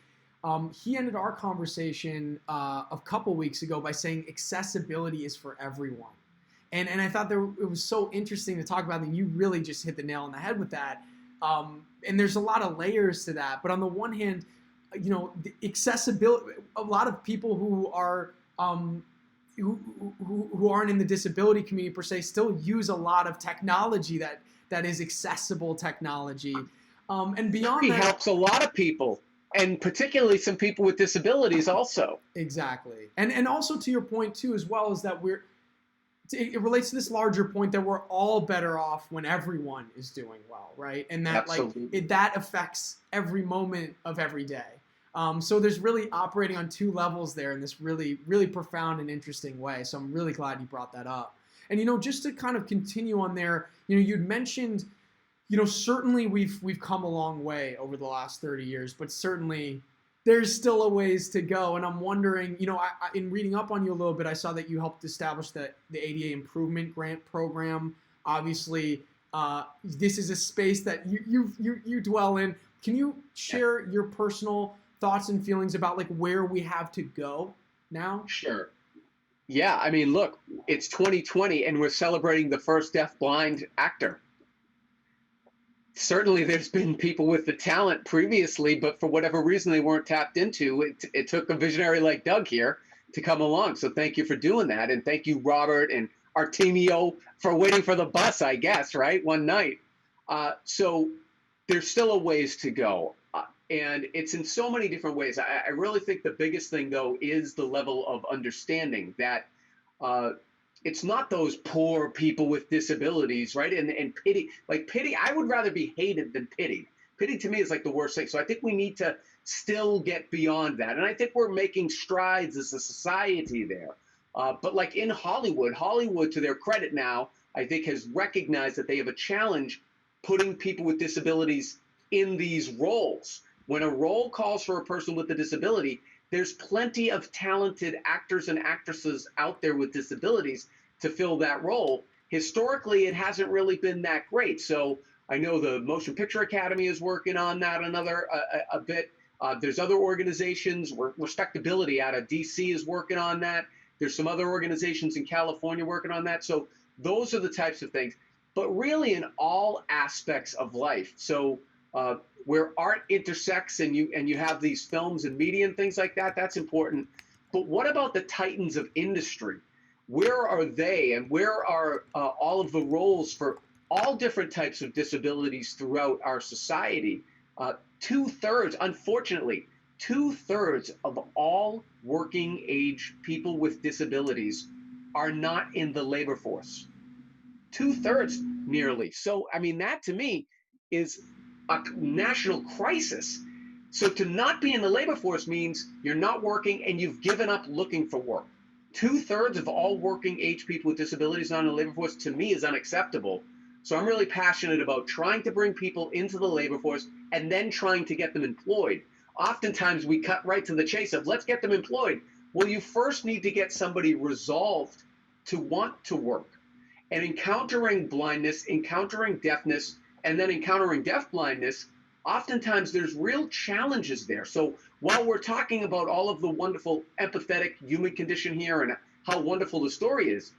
He ended our conversation a couple weeks ago by saying accessibility is for everyone. And I thought it was so interesting to talk about, and you really just hit the nail on the head with that. And there's a lot of layers to that. But on the one hand, the accessibility, a lot of people who are who aren't in the disability community per se still use a lot of technology that is accessible technology. And beyond that, helps a lot of people, and particularly some people with disabilities also. Exactly. And also to your point too, as well, is that it relates to this larger point that we're all better off when everyone is doing well, right? And that that affects every moment of every day. So there's really operating on two levels there in this really, really profound and interesting way. So I'm really glad you brought that up. And just to kind of continue on there, you'd mentioned, certainly we've come a long way over the last 30 years, but certainly there's still a ways to go. And I'm wondering, in reading up on you a little bit, I saw that you helped establish the ADA Improvement Grant Program. Obviously, this is a space that you dwell in. Can you share your personal thoughts and feelings about where we have to go now? Sure. Yeah, I mean, look, it's 2020 and we're celebrating the first deafblind actor. Certainly there's been people with the talent previously, but for whatever reason they weren't tapped into. It took a visionary like Doug here to come along. So thank you for doing that. And thank you, Robert and Artemio, for waiting for the bus, I guess, right? One night. So there's still a ways to go. And it's in so many different ways. I really think the biggest thing, though, is the level of understanding that it's not those poor people with disabilities, right? And pity, pity, I would rather be hated than pitied. Pity to me is the worst thing. So I think we need to still get beyond that. And I think we're making strides as a society there. But in Hollywood, to their credit now, I think has recognized that they have a challenge putting people with disabilities in these roles. When a role calls for a person with a disability, there's plenty of talented actors and actresses out there with disabilities to fill that role. Historically, it hasn't really been that great. So I know the Motion Picture Academy is working on that a bit. There's other organizations, Respectability out of DC is working on that. There's some other organizations in California working on that. So Those are the types of things, but really in all aspects of life. So where art intersects and you have these films and media and things like that, that's important. But what about the titans of industry? Where are they, and where are all of the roles for all different types of disabilities throughout our society? 2/3, unfortunately, 2/3 of all working age people with disabilities are not in the labor force. 2/3 nearly. So, I mean, that to me is a national crisis. So to not be in the labor force means you're not working and you've given up looking for work. 2/3 of all working age people with disabilities not in the labor force, to me, is unacceptable. So I'm really passionate about trying to bring people into the labor force and then trying to get them employed. Oftentimes we cut right to the chase of let's get them employed. Well, you first need to get somebody resolved to want to work. And encountering blindness, encountering deafness, and then encountering deafblindness, oftentimes there's real challenges there. So while we're talking about all of the wonderful empathetic human condition here and how wonderful the story is,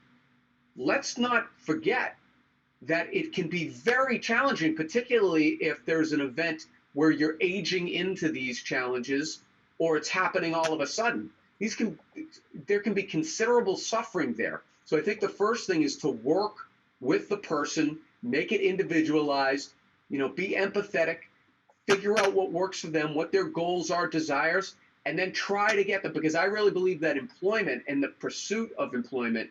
let's not forget that it can be very challenging, particularly if there's an event where you're aging into these challenges or it's happening all of a sudden. There can be considerable suffering there. So I think the first thing is to work with the person, make it individualized, be empathetic, figure out what works for them, what their goals are, desires, and then try to get them. Because I really believe that employment and the pursuit of employment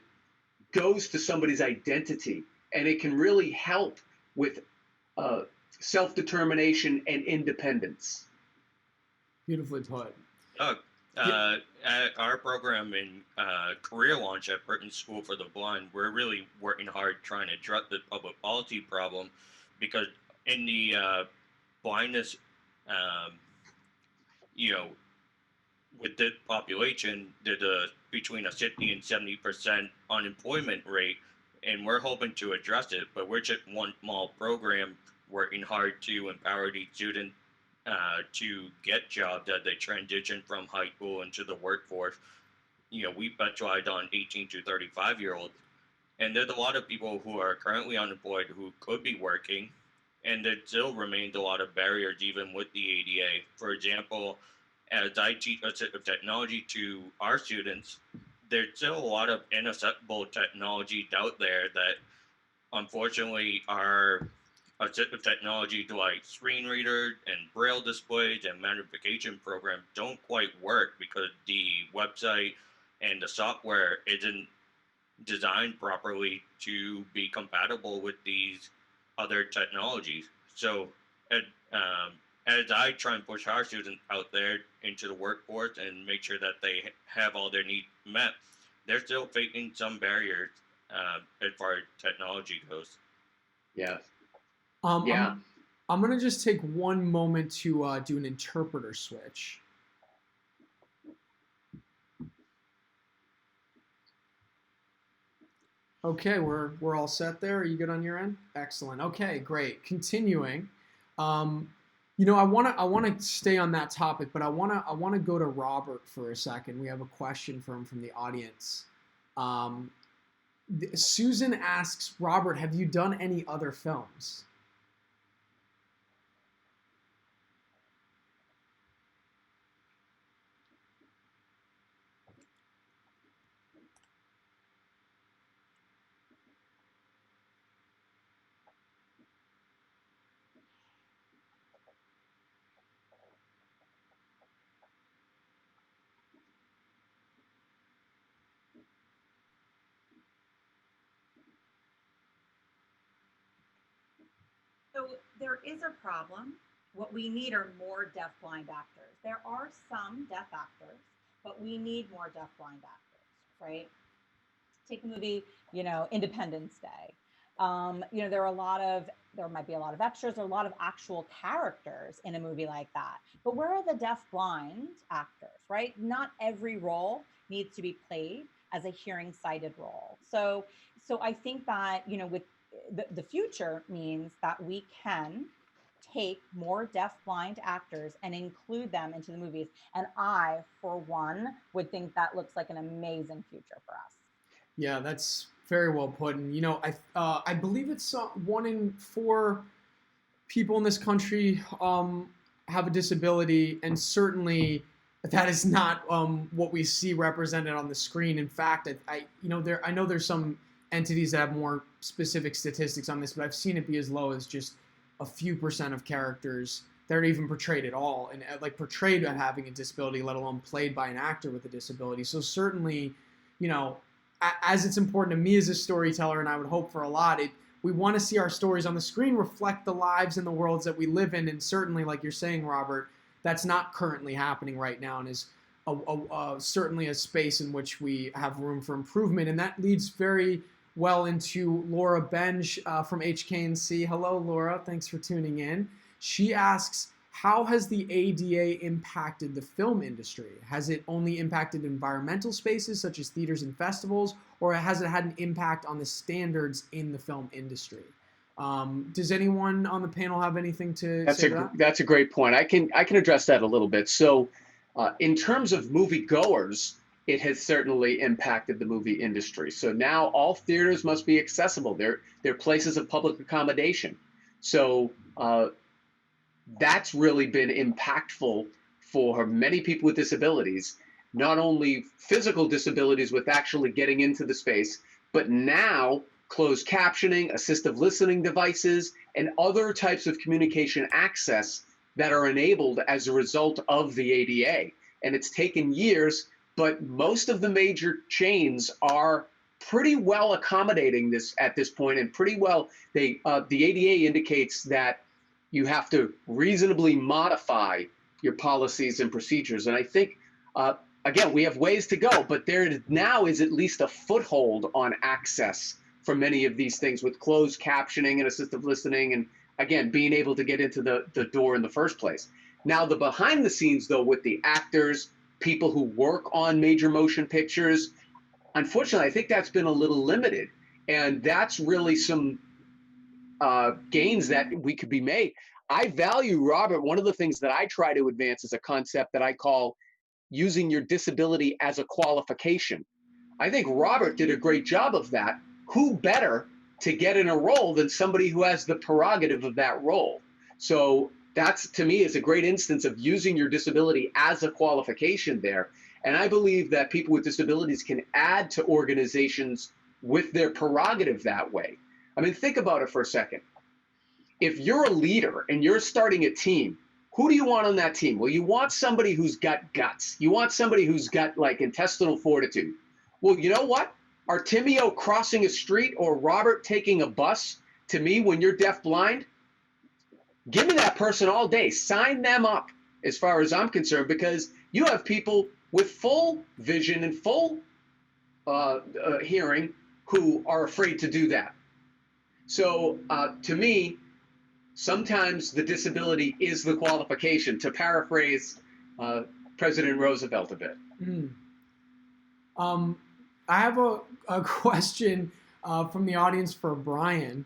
goes to somebody's identity, and it can really help with self-determination and independence. Beautifully put. Doug, at our program in career launch at Perkins School for the Blind, we're really working hard trying to address the public policy problem, because in the blindness, with the population, there's between a 60 and 70% unemployment rate, and we're hoping to address it. But we're just one small program working hard to empower these students to get jobs as they transition from high school into the workforce. We specialize on 18 to 35-year-olds, and there's a lot of people who are currently unemployed who could be working, and there still remains a lot of barriers even with the ADA. For example, as I teach assistive technology to our students, there's still a lot of inaccessible technologies out there that unfortunately are assistive technology like screen readers and braille displays and magnification programs don't quite work because the website and the software isn't designed properly to be compatible with these other technologies. So as I try and push our students out there into the workforce and make sure that they have all their needs met, they're still facing some barriers as far as technology goes. Yeah. I'm going to just take one moment to do an interpreter switch. Okay, we're all set there. Are you good on your end? Excellent. Okay, great. Continuing. I want to stay on that topic, but I want to go to Robert for a second. We have a question from the audience. Susan asks, Robert, have you done any other films? So there is a problem. What we need are more deafblind actors. There are some deaf actors, but we need more deafblind actors, right? Take the movie, Independence Day. There might be a lot of extras or a lot of actual characters in a movie like that. But where are the deafblind actors, right? Not every role needs to be played as a hearing sighted role. So I think that, with the future means that we can take more deafblind actors and include them into the movies. And I, for one, would think that looks like an amazing future for us. Yeah, that's Very well put. And I believe it's 1 in 4 people in this country have a disability, and certainly that is not what we see represented on the screen. In fact, I know there's some entities that have more specific statistics on this, but I've seen it be as low as just a few % of characters that are even portrayed at all, and like portrayed as having a disability, let alone played by an actor with a disability. So certainly, as it's important to me as a storyteller, and I would hope for a lot, we want to see our stories on the screen reflect the lives and the worlds that we live in. And certainly, like you're saying, Robert, that's not currently happening right now, and is certainly a space in which we have room for improvement. And that leads very well into Laura Benj from HKNC. Hello, Laura. Thanks for tuning in. She asks, how has the ADA impacted the film industry? Has it only impacted environmental spaces such as theaters and festivals, or has it had an impact on the standards in the film industry? Does anyone on the panel have anything to say to that? That's a great point. I can address that a little bit. So in terms of moviegoers, it has certainly impacted the movie industry. So now all theaters must be accessible. They're places of public accommodation. So that's really been impactful for many people with disabilities, not only physical disabilities with actually getting into the space, but now closed captioning, assistive listening devices, and other types of communication access that are enabled as a result of the ADA. And it's taken years, but most of the major chains are pretty well accommodating this at this point, and pretty well, the ADA indicates that you have to reasonably modify your policies and procedures. And I think, again, we have ways to go, but there now is at least a foothold on access for many of these things with closed captioning and assistive listening, and again, being able to get into the door in the first place. Now, the behind the scenes, though, with the actors, people who work on major motion pictures, unfortunately, I think that's been a little limited. And that's really some gains that we could be made. I value, Robert, one of the things that I try to advance is a concept that I call using your disability as a qualification. I think Robert did a great job of that. Who better to get in a role than somebody who has the prerogative of that role? So that's, to me, is a great instance of using your disability as a qualification there. And I believe that people with disabilities can add to organizations with their prerogative that way. I mean, think about it for a second. If you're a leader and you're starting a team, who do you want on that team? Well, you want somebody who's got guts. You want somebody who's got like intestinal fortitude. Well, you know what? Artemio crossing a street or Robert taking a bus, to me, when you're deafblind, give me that person all day. Sign them up as far as I'm concerned, because you have people with full vision and full hearing who are afraid to do that. So to me, sometimes the disability is the qualification, to paraphrase President Roosevelt a bit. I have a question from the audience for Brian,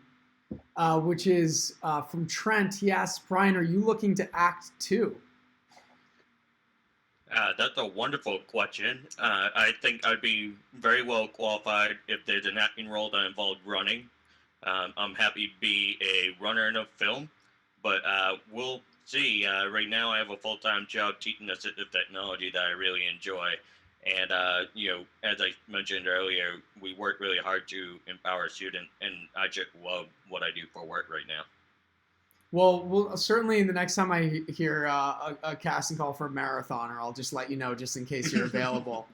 which is from Trent. He asks, Brian, are you looking to act too? That's a wonderful question. I think I'd be very well qualified if there's an acting role that involved running. I'm happy to be a runner in a film, but we'll see. Right now I have a full-time job teaching assistive technology that I really enjoy. And, as I mentioned earlier, we work really hard to empower students, and I just love what I do for work right now. Well, certainly the next time I hear a casting call for a marathoner, I'll just let you know, just in case you're available.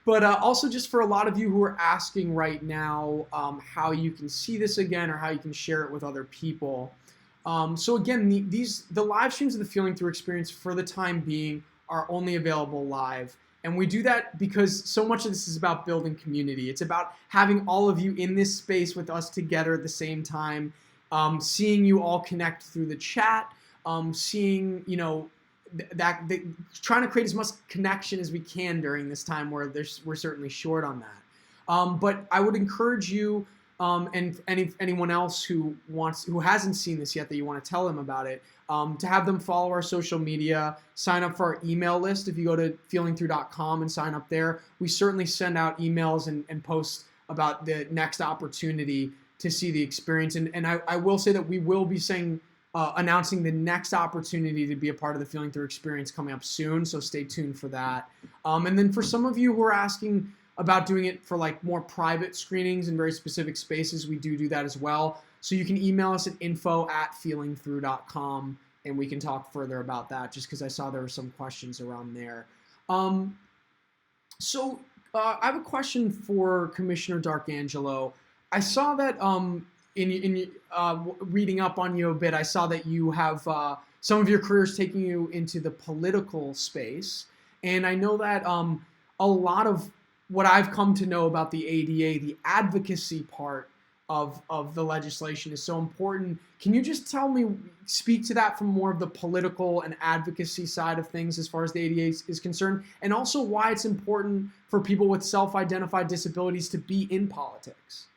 But also just for a lot of you who are asking right now how you can see this again or how you can share it with other people. So again, the live streams of the Feeling Through experience for the time being are only available live. And we do that because so much of this is about building community. It's about having all of you in this space with us together at the same time, seeing you all connect through the chat, seeing, trying to create as much connection as we can during this time where we're certainly short on that. But I would encourage you and anyone else who hasn't seen this yet that you want to tell them about it, to have them follow our social media, sign up for our email list. If you go to feelingthrough.com and sign up there, we certainly send out emails and posts about the next opportunity to see the experience. And I will say that we will be announcing the next opportunity to be a part of the Feeling Through experience coming up soon, so stay tuned for that. And then for some of you who are asking about doing it for like more private screenings in very specific spaces, we do that as well. So you can email us at info@feelingthrough.com and we can talk further about that, just because I saw there were some questions around there. So I have a question for Commissioner Darkangelo. I saw that in reading up on you a bit, I saw that you have some of your careers taking you into the political space. And I know that a lot of what I've come to know about the ADA, the advocacy part of the legislation is so important. Can you just speak to that from more of the political and advocacy side of things as far as the ADA is concerned, and also why it's important for people with self-identified disabilities to be in politics?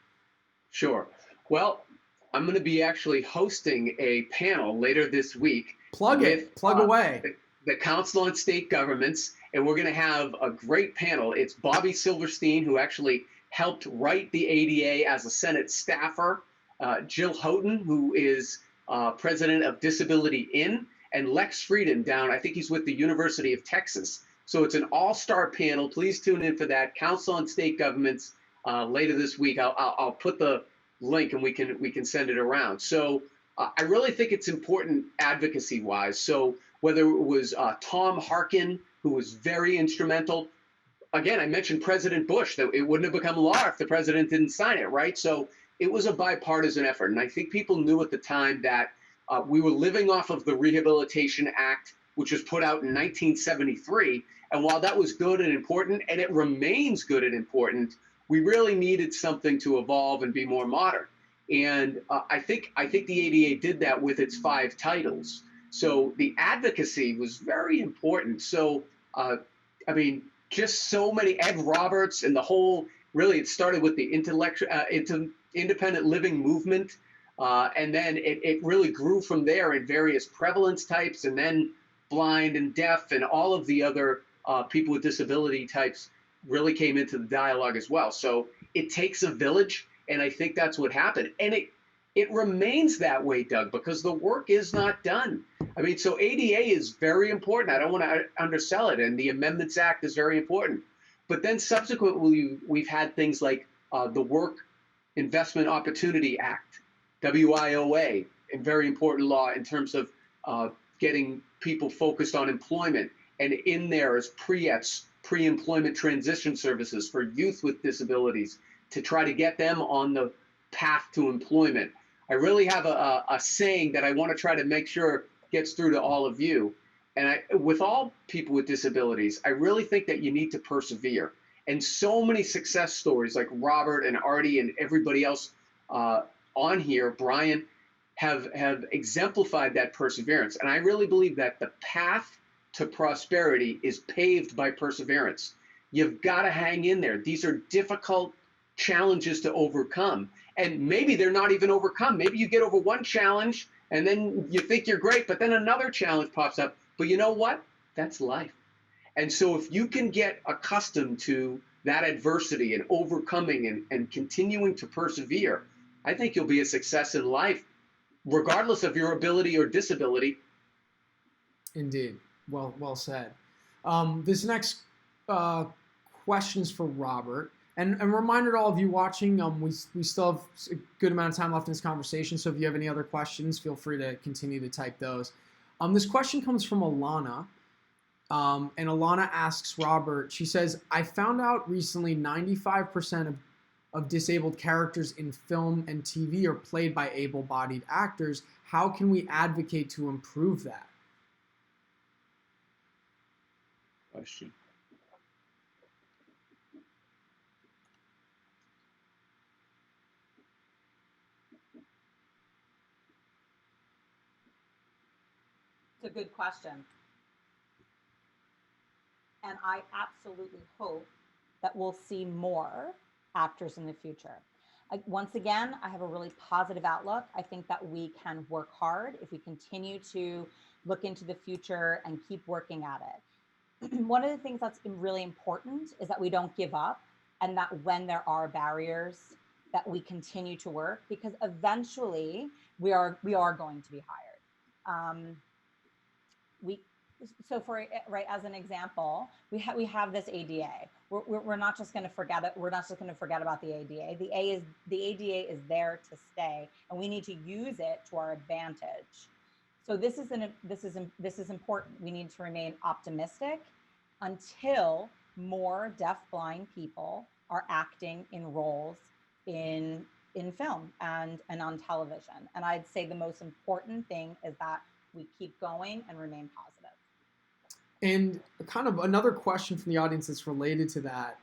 Sure. Well, I'm going to be actually hosting a panel later this week. Plug away. The Council on State Governments, and we're going to have a great panel. It's Bobby Silverstein, who actually helped write the ADA as a Senate staffer, Jill Houghton, who is president of Disability In, and Lex Frieden I think he's with the University of Texas. So it's an all-star panel. Please tune in for that. Council on State Governments later this week. I'll put the link and we can send it around. So I really think it's important advocacy-wise. So whether it was Tom Harkin, who was very instrumental. Again, I mentioned President Bush, that it wouldn't have become law if the president didn't sign it, right? So it was a bipartisan effort. And I think people knew at the time that we were living off of the Rehabilitation Act, which was put out in 1973. And while that was good and important, and it remains good and important, we really needed something to evolve and be more modern. And I think the ADA did that with its 5 titles. So the advocacy was very important. So, just so many, Ed Roberts and the whole, really it started with the independent living movement. And then it really grew from there in various prevalence types, and then blind and deaf and all of the other people with disability types really came into the dialogue as well. So it takes a village, and I think that's what happened. And it remains that way, Doug, because the work is not done. So ADA is very important. I don't want to undersell it. And the Amendments Act is very important. But then subsequently, we've had things like the Work Investment Opportunity Act, WIOA, a very important law in terms of getting people focused on employment. And in there is PREETs, pre-employment transition services for youth with disabilities, to try to get them on the path to employment. I really have a saying that I want to try to make sure gets through to all of you. And with all people with disabilities, I really think that you need to persevere. And so many success stories like Robert and Artie and everybody else on here, Brian, have exemplified that perseverance. And I really believe that the path to prosperity is paved by perseverance. You've got to hang in there. These are difficult challenges to overcome. And maybe they're not even overcome. Maybe you get over one challenge and then you think you're great, but then another challenge pops up. But you know what? That's life. And so if you can get accustomed to that adversity and overcoming and continuing to persevere, I think you'll be a success in life, regardless of your ability or disability. Indeed. Well said. This next question is for Robert. And a reminder to all of you watching, we still have a good amount of time left in this conversation, so if you have any other questions, feel free to continue to type those. This question comes from Alana, and Alana asks Robert, she says, I found out recently 95% of disabled characters in film and TV are played by able-bodied actors. How can we advocate to improve that? Question. It's a good question. And I absolutely hope that we'll see more actors in the future. Once again, I have a really positive outlook. I think that we can work hard if we continue to look into the future and keep working at it. One of the things that's really important is that we don't give up, and that when there are barriers, that we continue to work, because eventually we are going to be hired. So for right, as an example, we have this ADA. We're not just going to forget it. We're not just going to forget about the ADA. The ADA is there to stay, and we need to use it to our advantage. So this is important. We need to remain optimistic until more deafblind people are acting in roles in film and on television. And I'd say the most important thing is that we keep going and remain positive. And kind of another question from the audience that's related to that.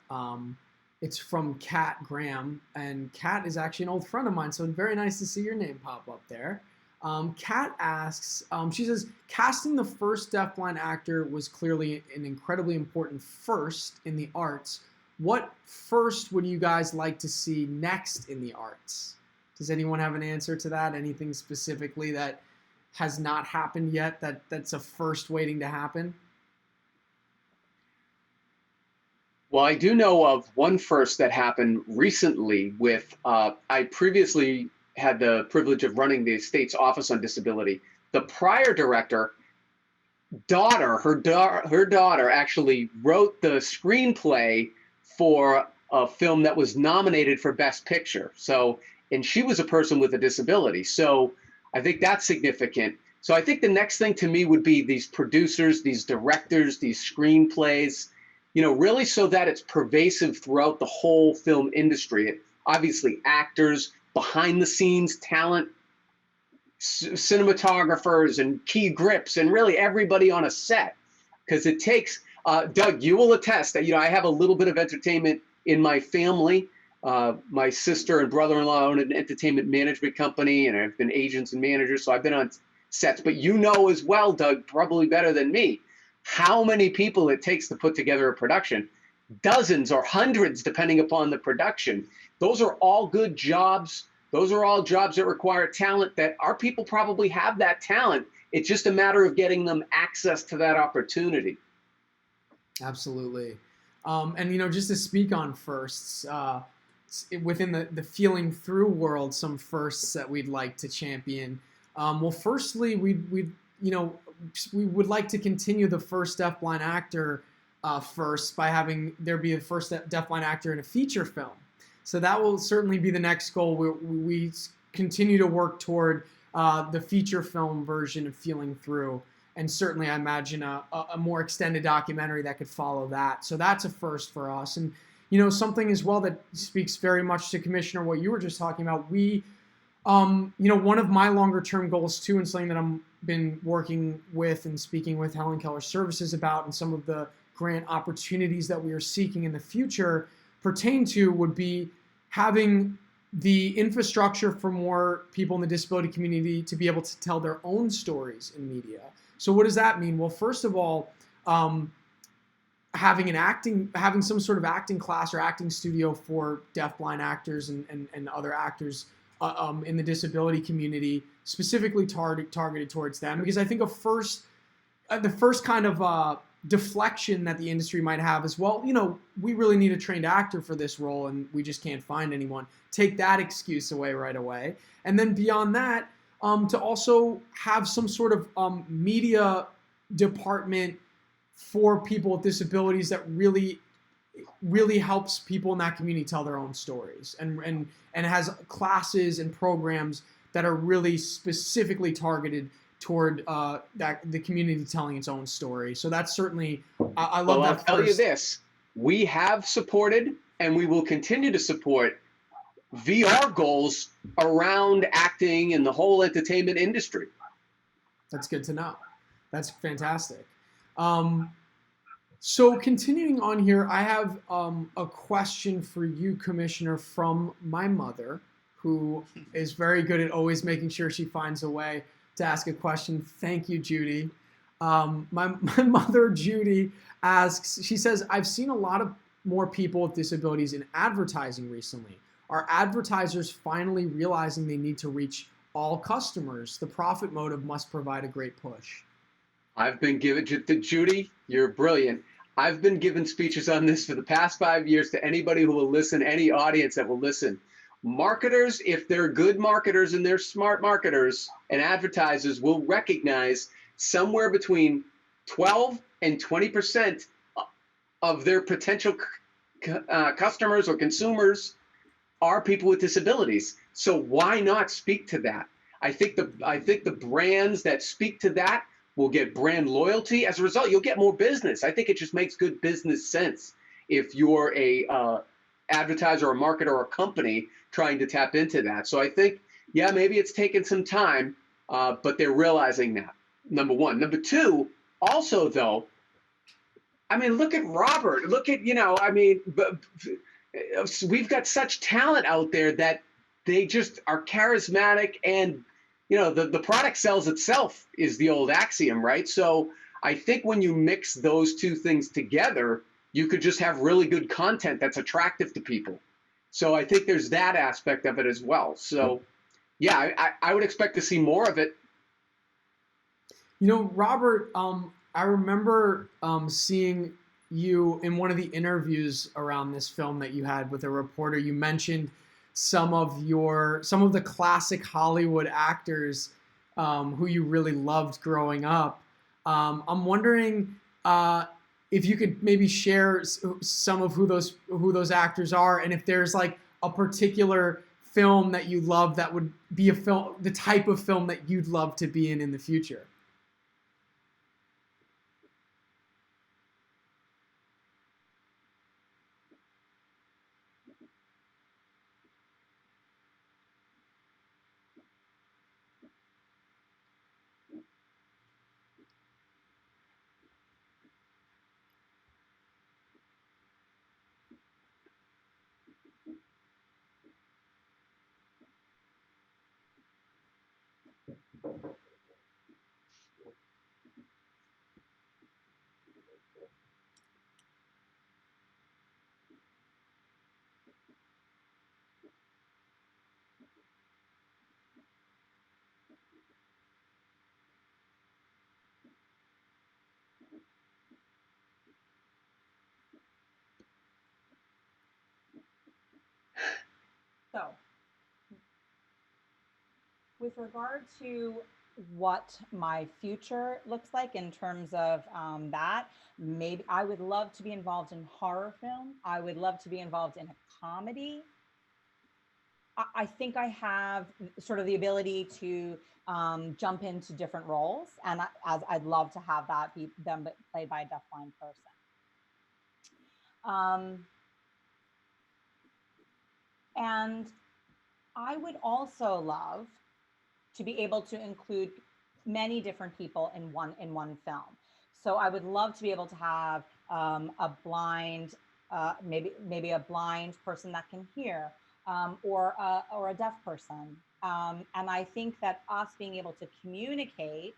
It's from Kat Graham, and Kat is actually an old friend of mine, so very nice to see your name pop up there. Kat asks, she says, casting the first deafblind actor was clearly an incredibly important first in the arts. What first would you guys like to see next in the arts? Does anyone have an answer to that? Anything specifically that has not happened yet that's a first waiting to happen? Well, I do know of one first that happened recently with, I previously had the privilege of running the state's Office on Disability. The prior director, her daughter actually wrote the screenplay for a film that was nominated for Best Picture. So, and she was a person with a disability. So I think that's significant. So I think the next thing to me would be these producers, these directors, these screenplays, really so that it's pervasive throughout the whole film industry. Obviously, actors, behind the scenes talent, cinematographers and key grips, and really everybody on a set. Because it takes, Doug, you will attest that, I have a little bit of entertainment in my family. My sister and brother-in-law own an entertainment management company, and I've been agents and managers, so I've been on sets. But you know as well, Doug, probably better than me, how many people it takes to put together a production. Dozens or hundreds, depending upon the production. Those are all good jobs. Those are all jobs that require talent, that our people probably have that talent. It's just a matter of getting them access to that opportunity. Absolutely. And, just to speak on firsts, within the feeling through world, some firsts that we'd like to champion. Well, firstly, we would like to continue the first deafblind actor first by having there be the first deafblind actor in a feature film. So that will certainly be the next goal. We continue to work toward the feature film version of Feeling Through. And certainly I imagine a more extended documentary that could follow that. So that's a first for us. And, something as well that speaks very much to Commissioner, what you were just talking about. We, one of my longer term goals too, and something that I've been working with and speaking with Helen Keller Services about, and some of the grant opportunities that we are seeking in the future pertain to, would be having the infrastructure for more people in the disability community to be able to tell their own stories in media. So what does that mean? Well, first of all, having some sort of acting class or acting studio for deafblind actors and other actors in the disability community, specifically targeted towards them. Because I think the first kind of deflection that the industry might have is, well, we really need a trained actor for this role and we just can't find anyone. Take that excuse away right away. And then beyond that, to also have some sort of media department for people with disabilities that really helps people in that community tell their own stories, and has classes and programs that are really specifically targeted toward the community telling its own story. So that's certainly, I love that. I'll tell you this, we have supported and we will continue to support VR goals around acting and the whole entertainment industry. That's good to know. That's fantastic. So continuing on here, I have a question for you, Commissioner, from my mother, who is very good at always making sure she finds a way to ask a question. Thank you, Judy. My mother, Judy, asks, she says, I've seen a lot of more people with disabilities in advertising recently. Are advertisers finally realizing they need to reach all customers? The profit motive must provide a great push. I've been given, Judy, you're brilliant. I've been giving speeches on this for the past 5 years to anybody who will listen, any audience that will listen. Marketers, if they're good marketers and they're smart marketers, and advertisers will recognize somewhere between 12 and 20% of their potential customers or consumers are people with disabilities. So why not speak to that? I think the brands that speak to that will get brand loyalty. As a result, you'll get more business. I think it just makes good business sense if you're a advertiser or a marketer or a company trying to tap into that. So I think, yeah, maybe it's taken some time, but they're realizing that, number one. Number two, also though, I mean, look at Robert. Look at, we've got such talent out there that they just are charismatic, and the product sells itself is the old axiom, right? So I think when you mix those two things together, you could just have really good content that's attractive to people. So I think there's that aspect of it as well. So yeah, I would expect to see more of it. Robert, I remember seeing you in one of the interviews around this film that you had with a reporter. You mentioned some of the classic Hollywood actors who you really loved growing up. I'm wondering if you could maybe share some of who those actors are, and if there's like a particular film that you love that would be the type of film that you'd love to be in the future. So, with regard to what my future looks like in terms of that, maybe I would love to be involved in horror film. I would love to be involved in a comedy. I think I have sort of the ability to jump into different roles, and I'd love to have that be them played by a deafblind person. And I would also love to be able to include many different people in one film. So I would love to be able to have a blind, maybe a blind person that can hear, or a deaf person. And I think that us being able to communicate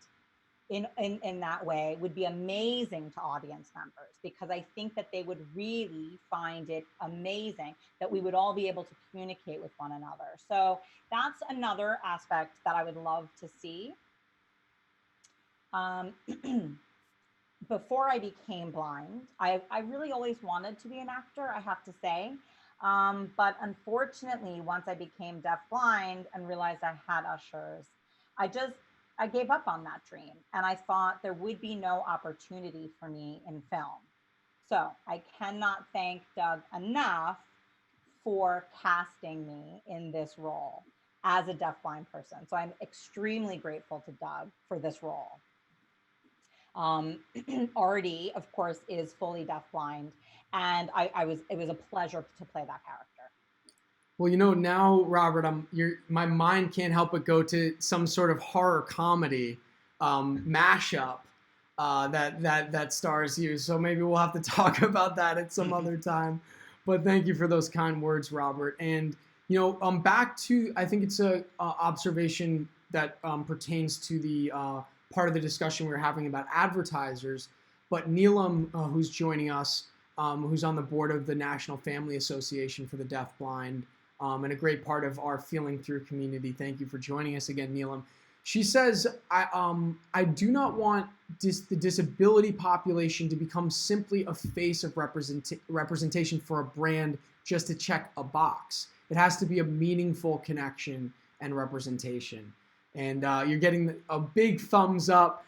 in that way would be amazing to audience members, because I think that they would really find it amazing that we would all be able to communicate with one another. So that's another aspect that I would love to see. Before I became blind, I really always wanted to be an actor, I have to say. But unfortunately, once I became deafblind and realized I had ushers, I gave up on that dream, and I thought there would be no opportunity for me in film. So I cannot thank Doug enough for casting me in this role as a deafblind person. So I'm extremely grateful to Doug for this role. Artie, of course, is fully deafblind, and it was a pleasure to play that character. Well, now, Robert, my mind can't help but go to some sort of horror comedy mashup that stars you. So maybe we'll have to talk about that at some other time. But thank you for those kind words, Robert. And back to, I think it's a observation that pertains to the part of the discussion we were having about advertisers. But Neelam, who's joining us, who's on the board of the National Family Association for the Deafblind, and a great part of our Feeling Through community. Thank you for joining us again, Neelam. She says, I do not want the disability population to become simply a face of representation for a brand just to check a box. It has to be a meaningful connection and representation. And you're getting a big thumbs up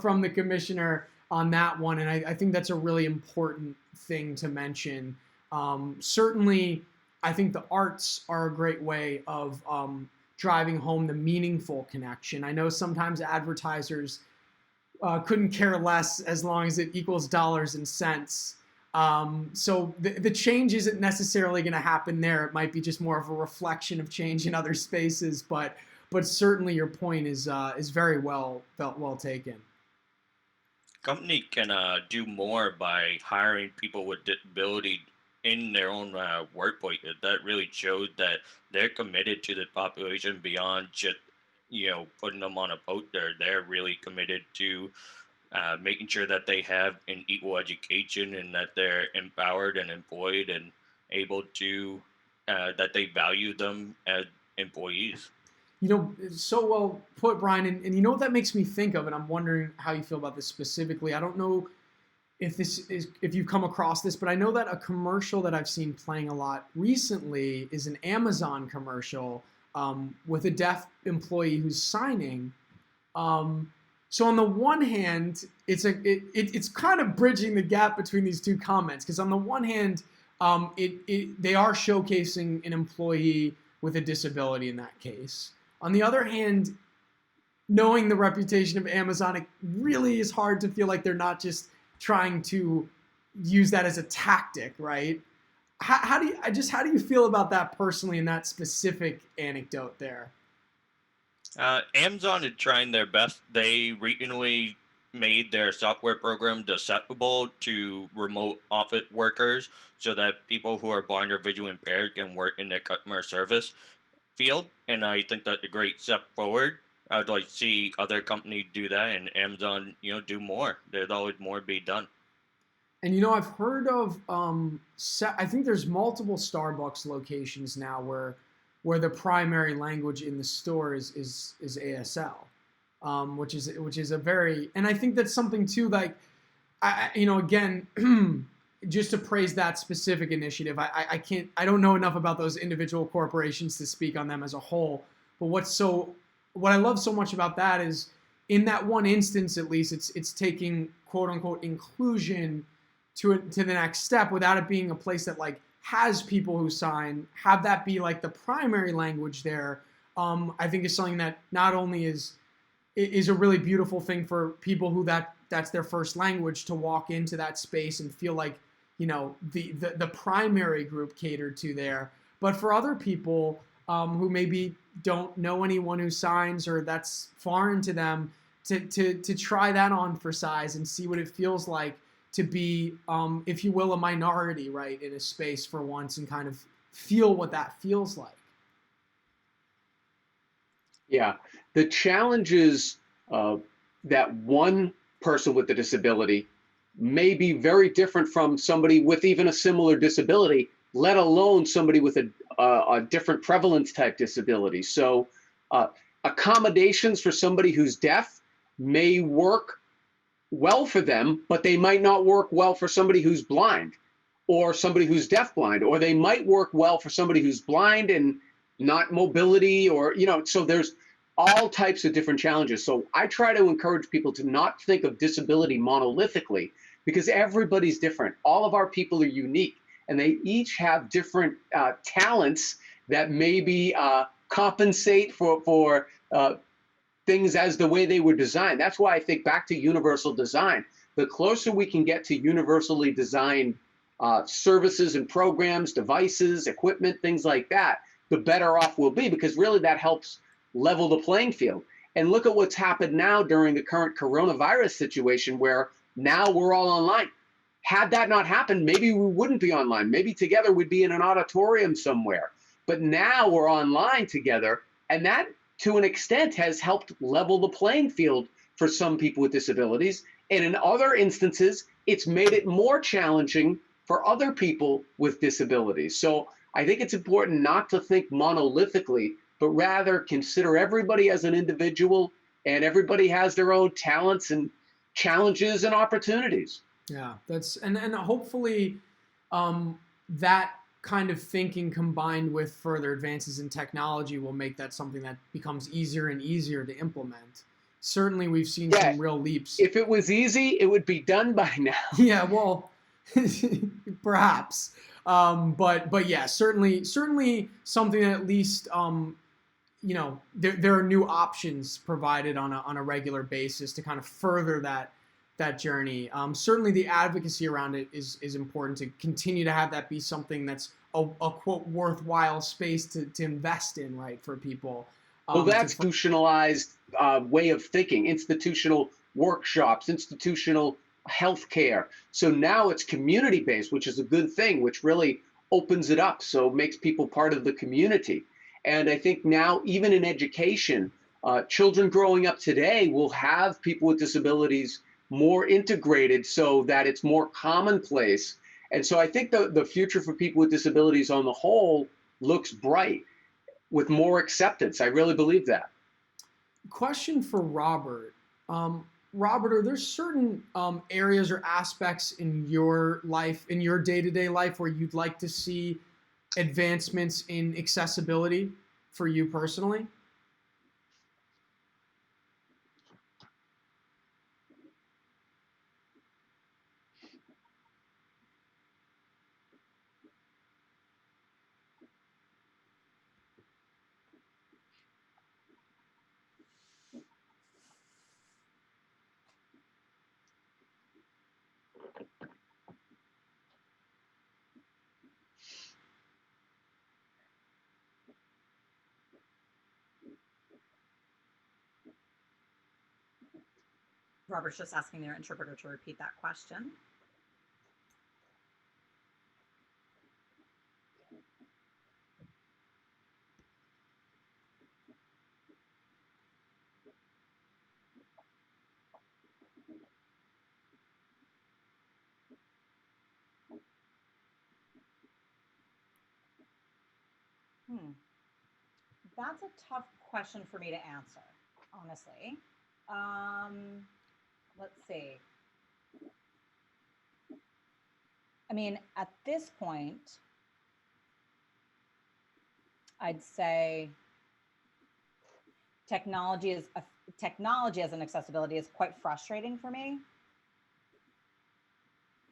from the commissioner on that one. And I think that's a really important thing to mention. Certainly, I think the arts are a great way of driving home the meaningful connection. I know sometimes advertisers couldn't care less as long as it equals dollars and cents. So the change isn't necessarily going to happen there. It might be just more of a reflection of change in other spaces, but certainly your point is very well taken. Company can do more by hiring people with disability in their own workplace. That really shows that they're committed to the population beyond just putting them on a boat. They're really committed to making sure that they have an equal education and that they're empowered and employed and able to that they value them as employees. So well put, Brian. And you know what that makes me think of, and I'm wondering how you feel about this specifically. I don't know if you've come across this, but I know that a commercial that I've seen playing a lot recently is an Amazon commercial with a deaf employee who's signing. So on the one hand, it's kind of bridging the gap between these two comments, because on the one hand, they are showcasing an employee with a disability in that case. On the other hand, knowing the reputation of Amazon, it really is hard to feel like they're not just trying to use that as a tactic, right? How do you feel about that personally in that specific anecdote there? Amazon is trying their best. They recently made their software program accessible to remote office workers so that people who are blind or visually impaired can work in their customer service field. And I think that's a great step forward. I'd like to see other companies do that and Amazon, do more. There's always more to be done. And I've heard of, I think there's multiple Starbucks locations now where the primary language in the store is ASL, which is a very, and I think that's something too, like, again, just to praise that specific initiative. I don't know enough about those individual corporations to speak on them as a whole, but what I love so much about that is, in that one instance at least, it's taking quote unquote inclusion to the next step without it being a place that like has people who sign, have that be like the primary language there. I think is something that not only is a really beautiful thing for people who that's their first language to walk into that space and feel like the primary group catered to there, but for other people who maybe don't know anyone who signs or that's foreign to them, to try that on for size and see what it feels like to be, if you will, a minority, right, in a space for once and kind of feel what that feels like. Yeah, the challenges that one person with a disability may be very different from somebody with even a similar disability, let alone somebody with a different prevalence type disability. So accommodations for somebody who's deaf may work well for them, but they might not work well for somebody who's blind or somebody who's deafblind, or they might work well for somebody who's blind and not mobility, or, so there's all types of different challenges. So I try to encourage people to not think of disability monolithically, because everybody's different. All of our people are unique, and they each have different talents that maybe compensate for things as the way they were designed. That's why I think back to universal design. The closer we can get to universally designed services and programs, devices, equipment, things like that, the better off we'll be, because really that helps level the playing field. And look at what's happened now during the current coronavirus situation, where now we're all online. Had that not happened, maybe we wouldn't be online. Maybe together we'd be in an auditorium somewhere. But now we're online together, and that, to an extent, has helped level the playing field for some people with disabilities. And in other instances, it's made it more challenging for other people with disabilities. So I think it's important not to think monolithically, but rather consider everybody as an individual, and everybody has their own talents and challenges and opportunities. Yeah, and hopefully that kind of thinking combined with further advances in technology will make that something that becomes easier and easier to implement. Certainly, we've seen some real leaps. If it was easy, it would be done by now. Yeah, well, perhaps. But yeah, certainly something that at least there are new options provided on a regular basis to kind of further that journey. Certainly the advocacy around it is important to continue to have that be something that's a quote worthwhile space to invest in, right, for people. Well, that's institutionalized way of thinking, institutional workshops, institutional healthcare. So now it's community-based, which is a good thing, which really opens it up. So it makes people part of the community. And I think now, even in education, children growing up today will have people with disabilities more integrated so that it's more commonplace. And so I think the future for people with disabilities on the whole looks bright with more acceptance. I really believe that. Question for Robert. Robert, are there certain areas or aspects in your life, in your day-to-day life, where you'd like to see advancements in accessibility for you personally? Robert's just asking their interpreter to repeat that question. That's a tough question for me to answer, honestly. Let's see. I mean, at this point, I'd say technology as an accessibility is quite frustrating for me.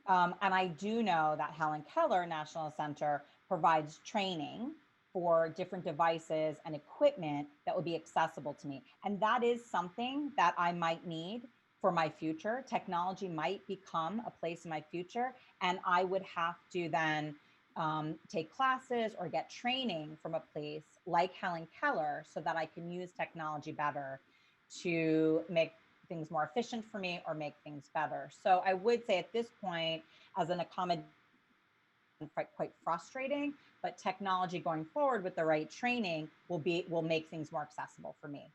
And I do know that Helen Keller National Center provides training for different devices and equipment that would be accessible to me. And that is something that I might need for my future. Technology might become a place in my future, and I would have to then take classes or get training from a place like Helen Keller so that I can use technology better to make things more efficient for me or make things better. So I would say at this point, as an accommodation, quite frustrating, but technology going forward with the right training will make things more accessible for me.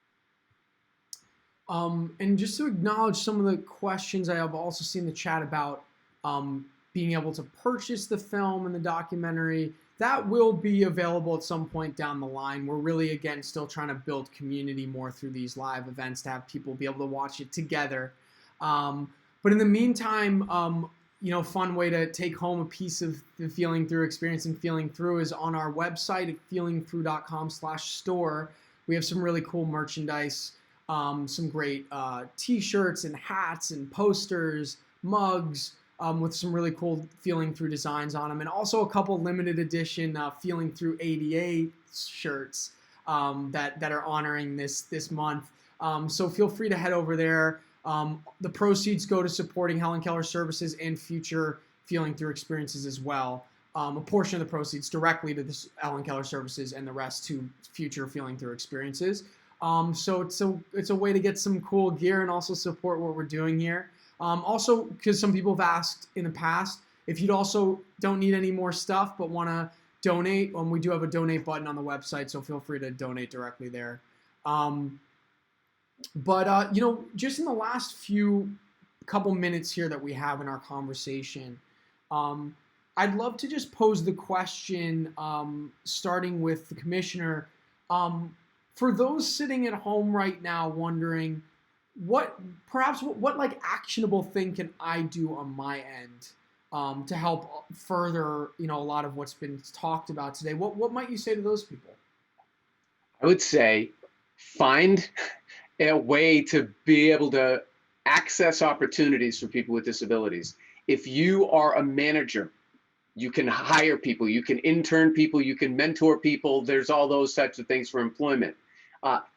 And just to acknowledge some of the questions I have also seen in the chat about being able to purchase the film and the documentary, that will be available at some point down the line. We're really, again, still trying to build community more through these live events to have people be able to watch it together. But in the meantime, fun way to take home a piece of the Feeling Through experience and Feeling Through is on our website at feelingthrough.com/store. We have some really cool merchandise, some great t-shirts and hats and posters, mugs, with some really cool Feeling Through designs on them, and also a couple limited edition Feeling Through ADA shirts that are honoring this month. So feel free to head over there. The proceeds go to supporting Helen Keller Services and future Feeling Through experiences as well. A portion of the proceeds directly to this Helen Keller Services and the rest to future Feeling Through experiences. So it's a way to get some cool gear and also support what we're doing here. Also, because some people have asked in the past, if you also don't need any more stuff but want to donate, we do have a donate button on the website, so feel free to donate directly there. But just in the last couple minutes here that we have in our conversation, I'd love to just pose the question, starting with the commissioner. For those sitting at home right now wondering, what like actionable thing can I do on my end to help further, a lot of what's been talked about today? What might you say to those people? I would say find a way to be able to access opportunities for people with disabilities. If you are a manager, you can hire people, you can intern people, you can mentor people. There's all those types of things for employment.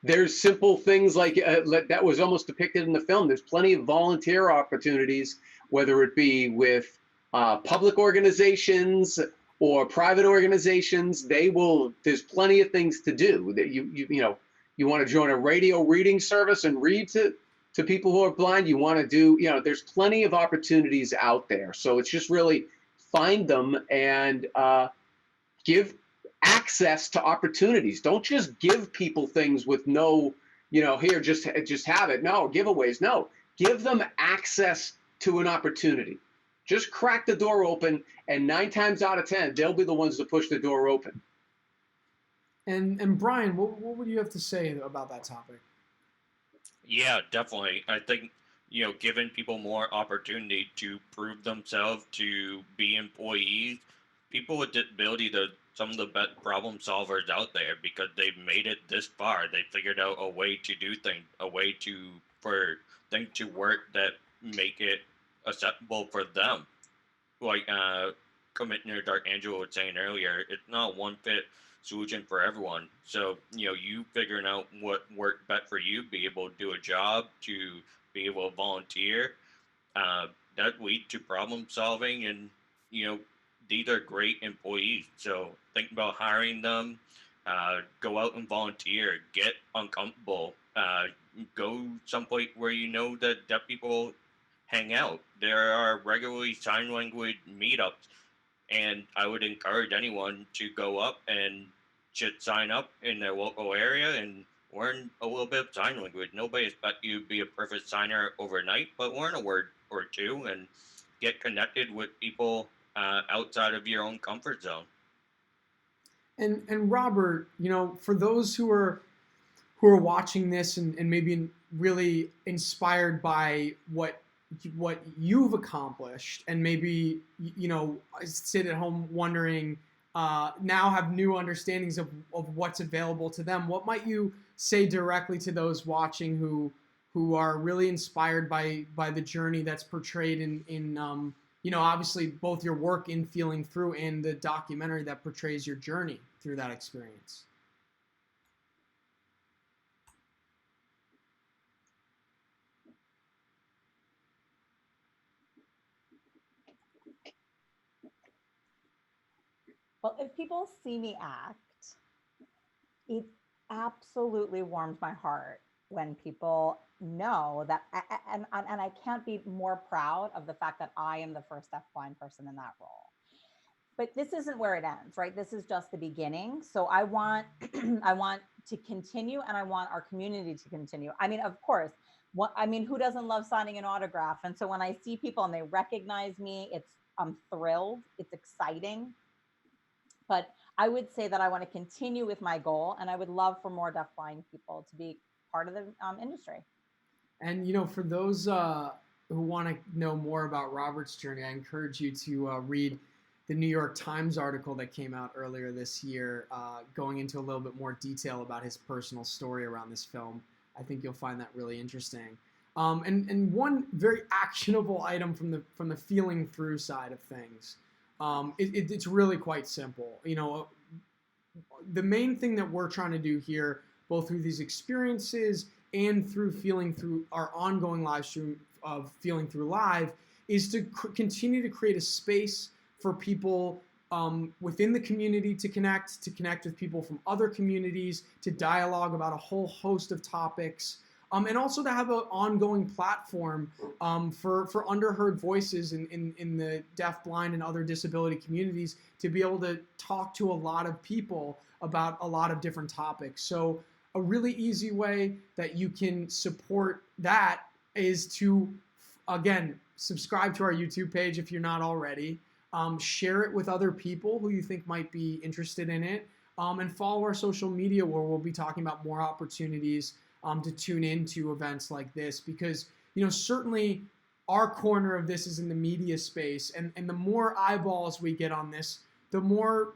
There's simple things like that was almost depicted in the film. There's plenty of volunteer opportunities, whether it be with public organizations or private organizations. There's plenty of things to do. That you want to join a radio reading service and read to people who are blind. You want to do, there's plenty of opportunities out there. So it's just really find them and give access to opportunities. Don't just give people things with no, here, just have it. No, giveaways. No, give them access to an opportunity. Just crack the door open, and 9 times out of 10, they'll be the ones to push the door open. And Brian, what would you have to say about that topic? Yeah, definitely. I think, giving people more opportunity to prove themselves, to be employees, people with disability, they're some of the best problem solvers out there because they've made it this far. They figured out a way to do things, a way for things to work that make it acceptable for them. Like Commissioner D'Angelo was saying earlier, it's not one fit solution for everyone. So, you figuring out what worked best for you, be able to do a job, to be able to volunteer, that leads to problem solving. And, these are great employees. So think about hiring them, go out and volunteer, get uncomfortable, go someplace where that deaf people hang out. There are regularly sign language meetups, and I would encourage anyone to go up and just sign up in their local area and learn a little bit of sign language. Nobody expects you to be a perfect signer overnight, but learn a word or two and get connected with people outside of your own comfort zone. And Robert, for those who are watching this and maybe really inspired by what you've accomplished, and maybe sit at home wondering, now have new understandings of what's available to them, what might you say directly to those watching who are really inspired by the journey that's portrayed in obviously both your work in Feeling Through and the documentary that portrays your journey through that experience? Well, if people see me act, it absolutely warms my heart when people know that, and I can't be more proud of the fact that I am the first deafblind person in that role. But this isn't where it ends, right? This is just the beginning. So I want I want to continue, and I want our community to continue. I mean, of course, who doesn't love signing an autograph? And so when I see people and they recognize me, I'm thrilled. It's exciting. But I would say that I want to continue with my goal, and I would love for more deafblind people to be part of the industry. And for those who want to know more about Robert's journey, I encourage you to read the New York Times article that came out earlier this year, going into a little bit more detail about his personal story around this film. I think you'll find that really interesting. And one very actionable item from the Feeling Through side of things. It's really quite simple. The main thing that we're trying to do here, both through these experiences and through Feeling Through our ongoing live stream of Feeling Through Live, is to continue to create a space for people within the community to connect with people from other communities, to dialogue about a whole host of topics. And also to have an ongoing platform for underheard voices in the deaf, blind, and other disability communities to be able to talk to a lot of people about a lot of different topics. So a really easy way that you can support that is to, again, subscribe to our YouTube page if you're not already. Share it with other people who you think might be interested in it. And follow our social media where we'll be talking about more opportunities to tune into events like this, because, you know, certainly our corner of this is in the media space, and the more eyeballs we get on this, the more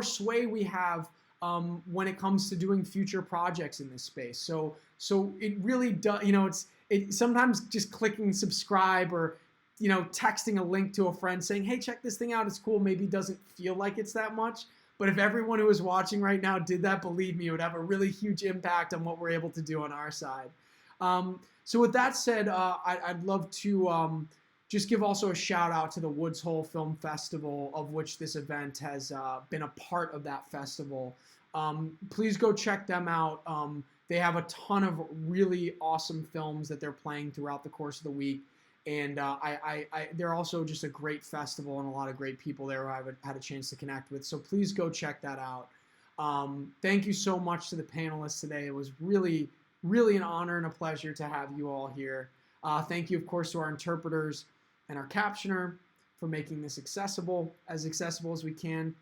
sway we have when it comes to doing future projects in this space. So it really does, you know, it sometimes just clicking subscribe or, you know, texting a link to a friend saying, hey, check this thing out, it's cool, maybe doesn't feel like it's that much. But if everyone who is watching right now did that, believe me, it would have a really huge impact on what we're able to do on our side. So with that said, I'd love to just give also a shout out to the Woods Hole Film Festival, of which this event has been a part of that festival. Please go check them out. They have a ton of really awesome films that they're playing throughout the course of the week. And they're also just a great festival and a lot of great people there who I've had a chance to connect with. So please go check that out. Thank you so much to the panelists today. It was really, really an honor and a pleasure to have you all here. Thank you, of course, to our interpreters and our captioner for making this accessible as we can.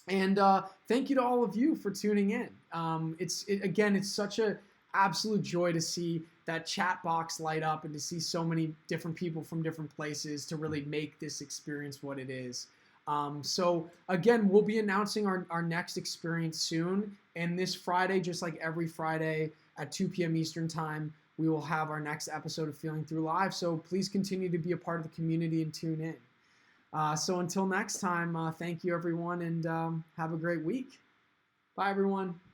And thank you to all of you for tuning in. Again, it's such an absolute joy to see that chat box light up and to see so many different people from different places to really make this experience what it is. So again, we'll be announcing our next experience soon. And this Friday, just like every Friday at 2 p.m. Eastern Time, we will have our next episode of Feeling Through Live. So please continue to be a part of the community and tune in. So until next time, thank you everyone, and have a great week. Bye everyone.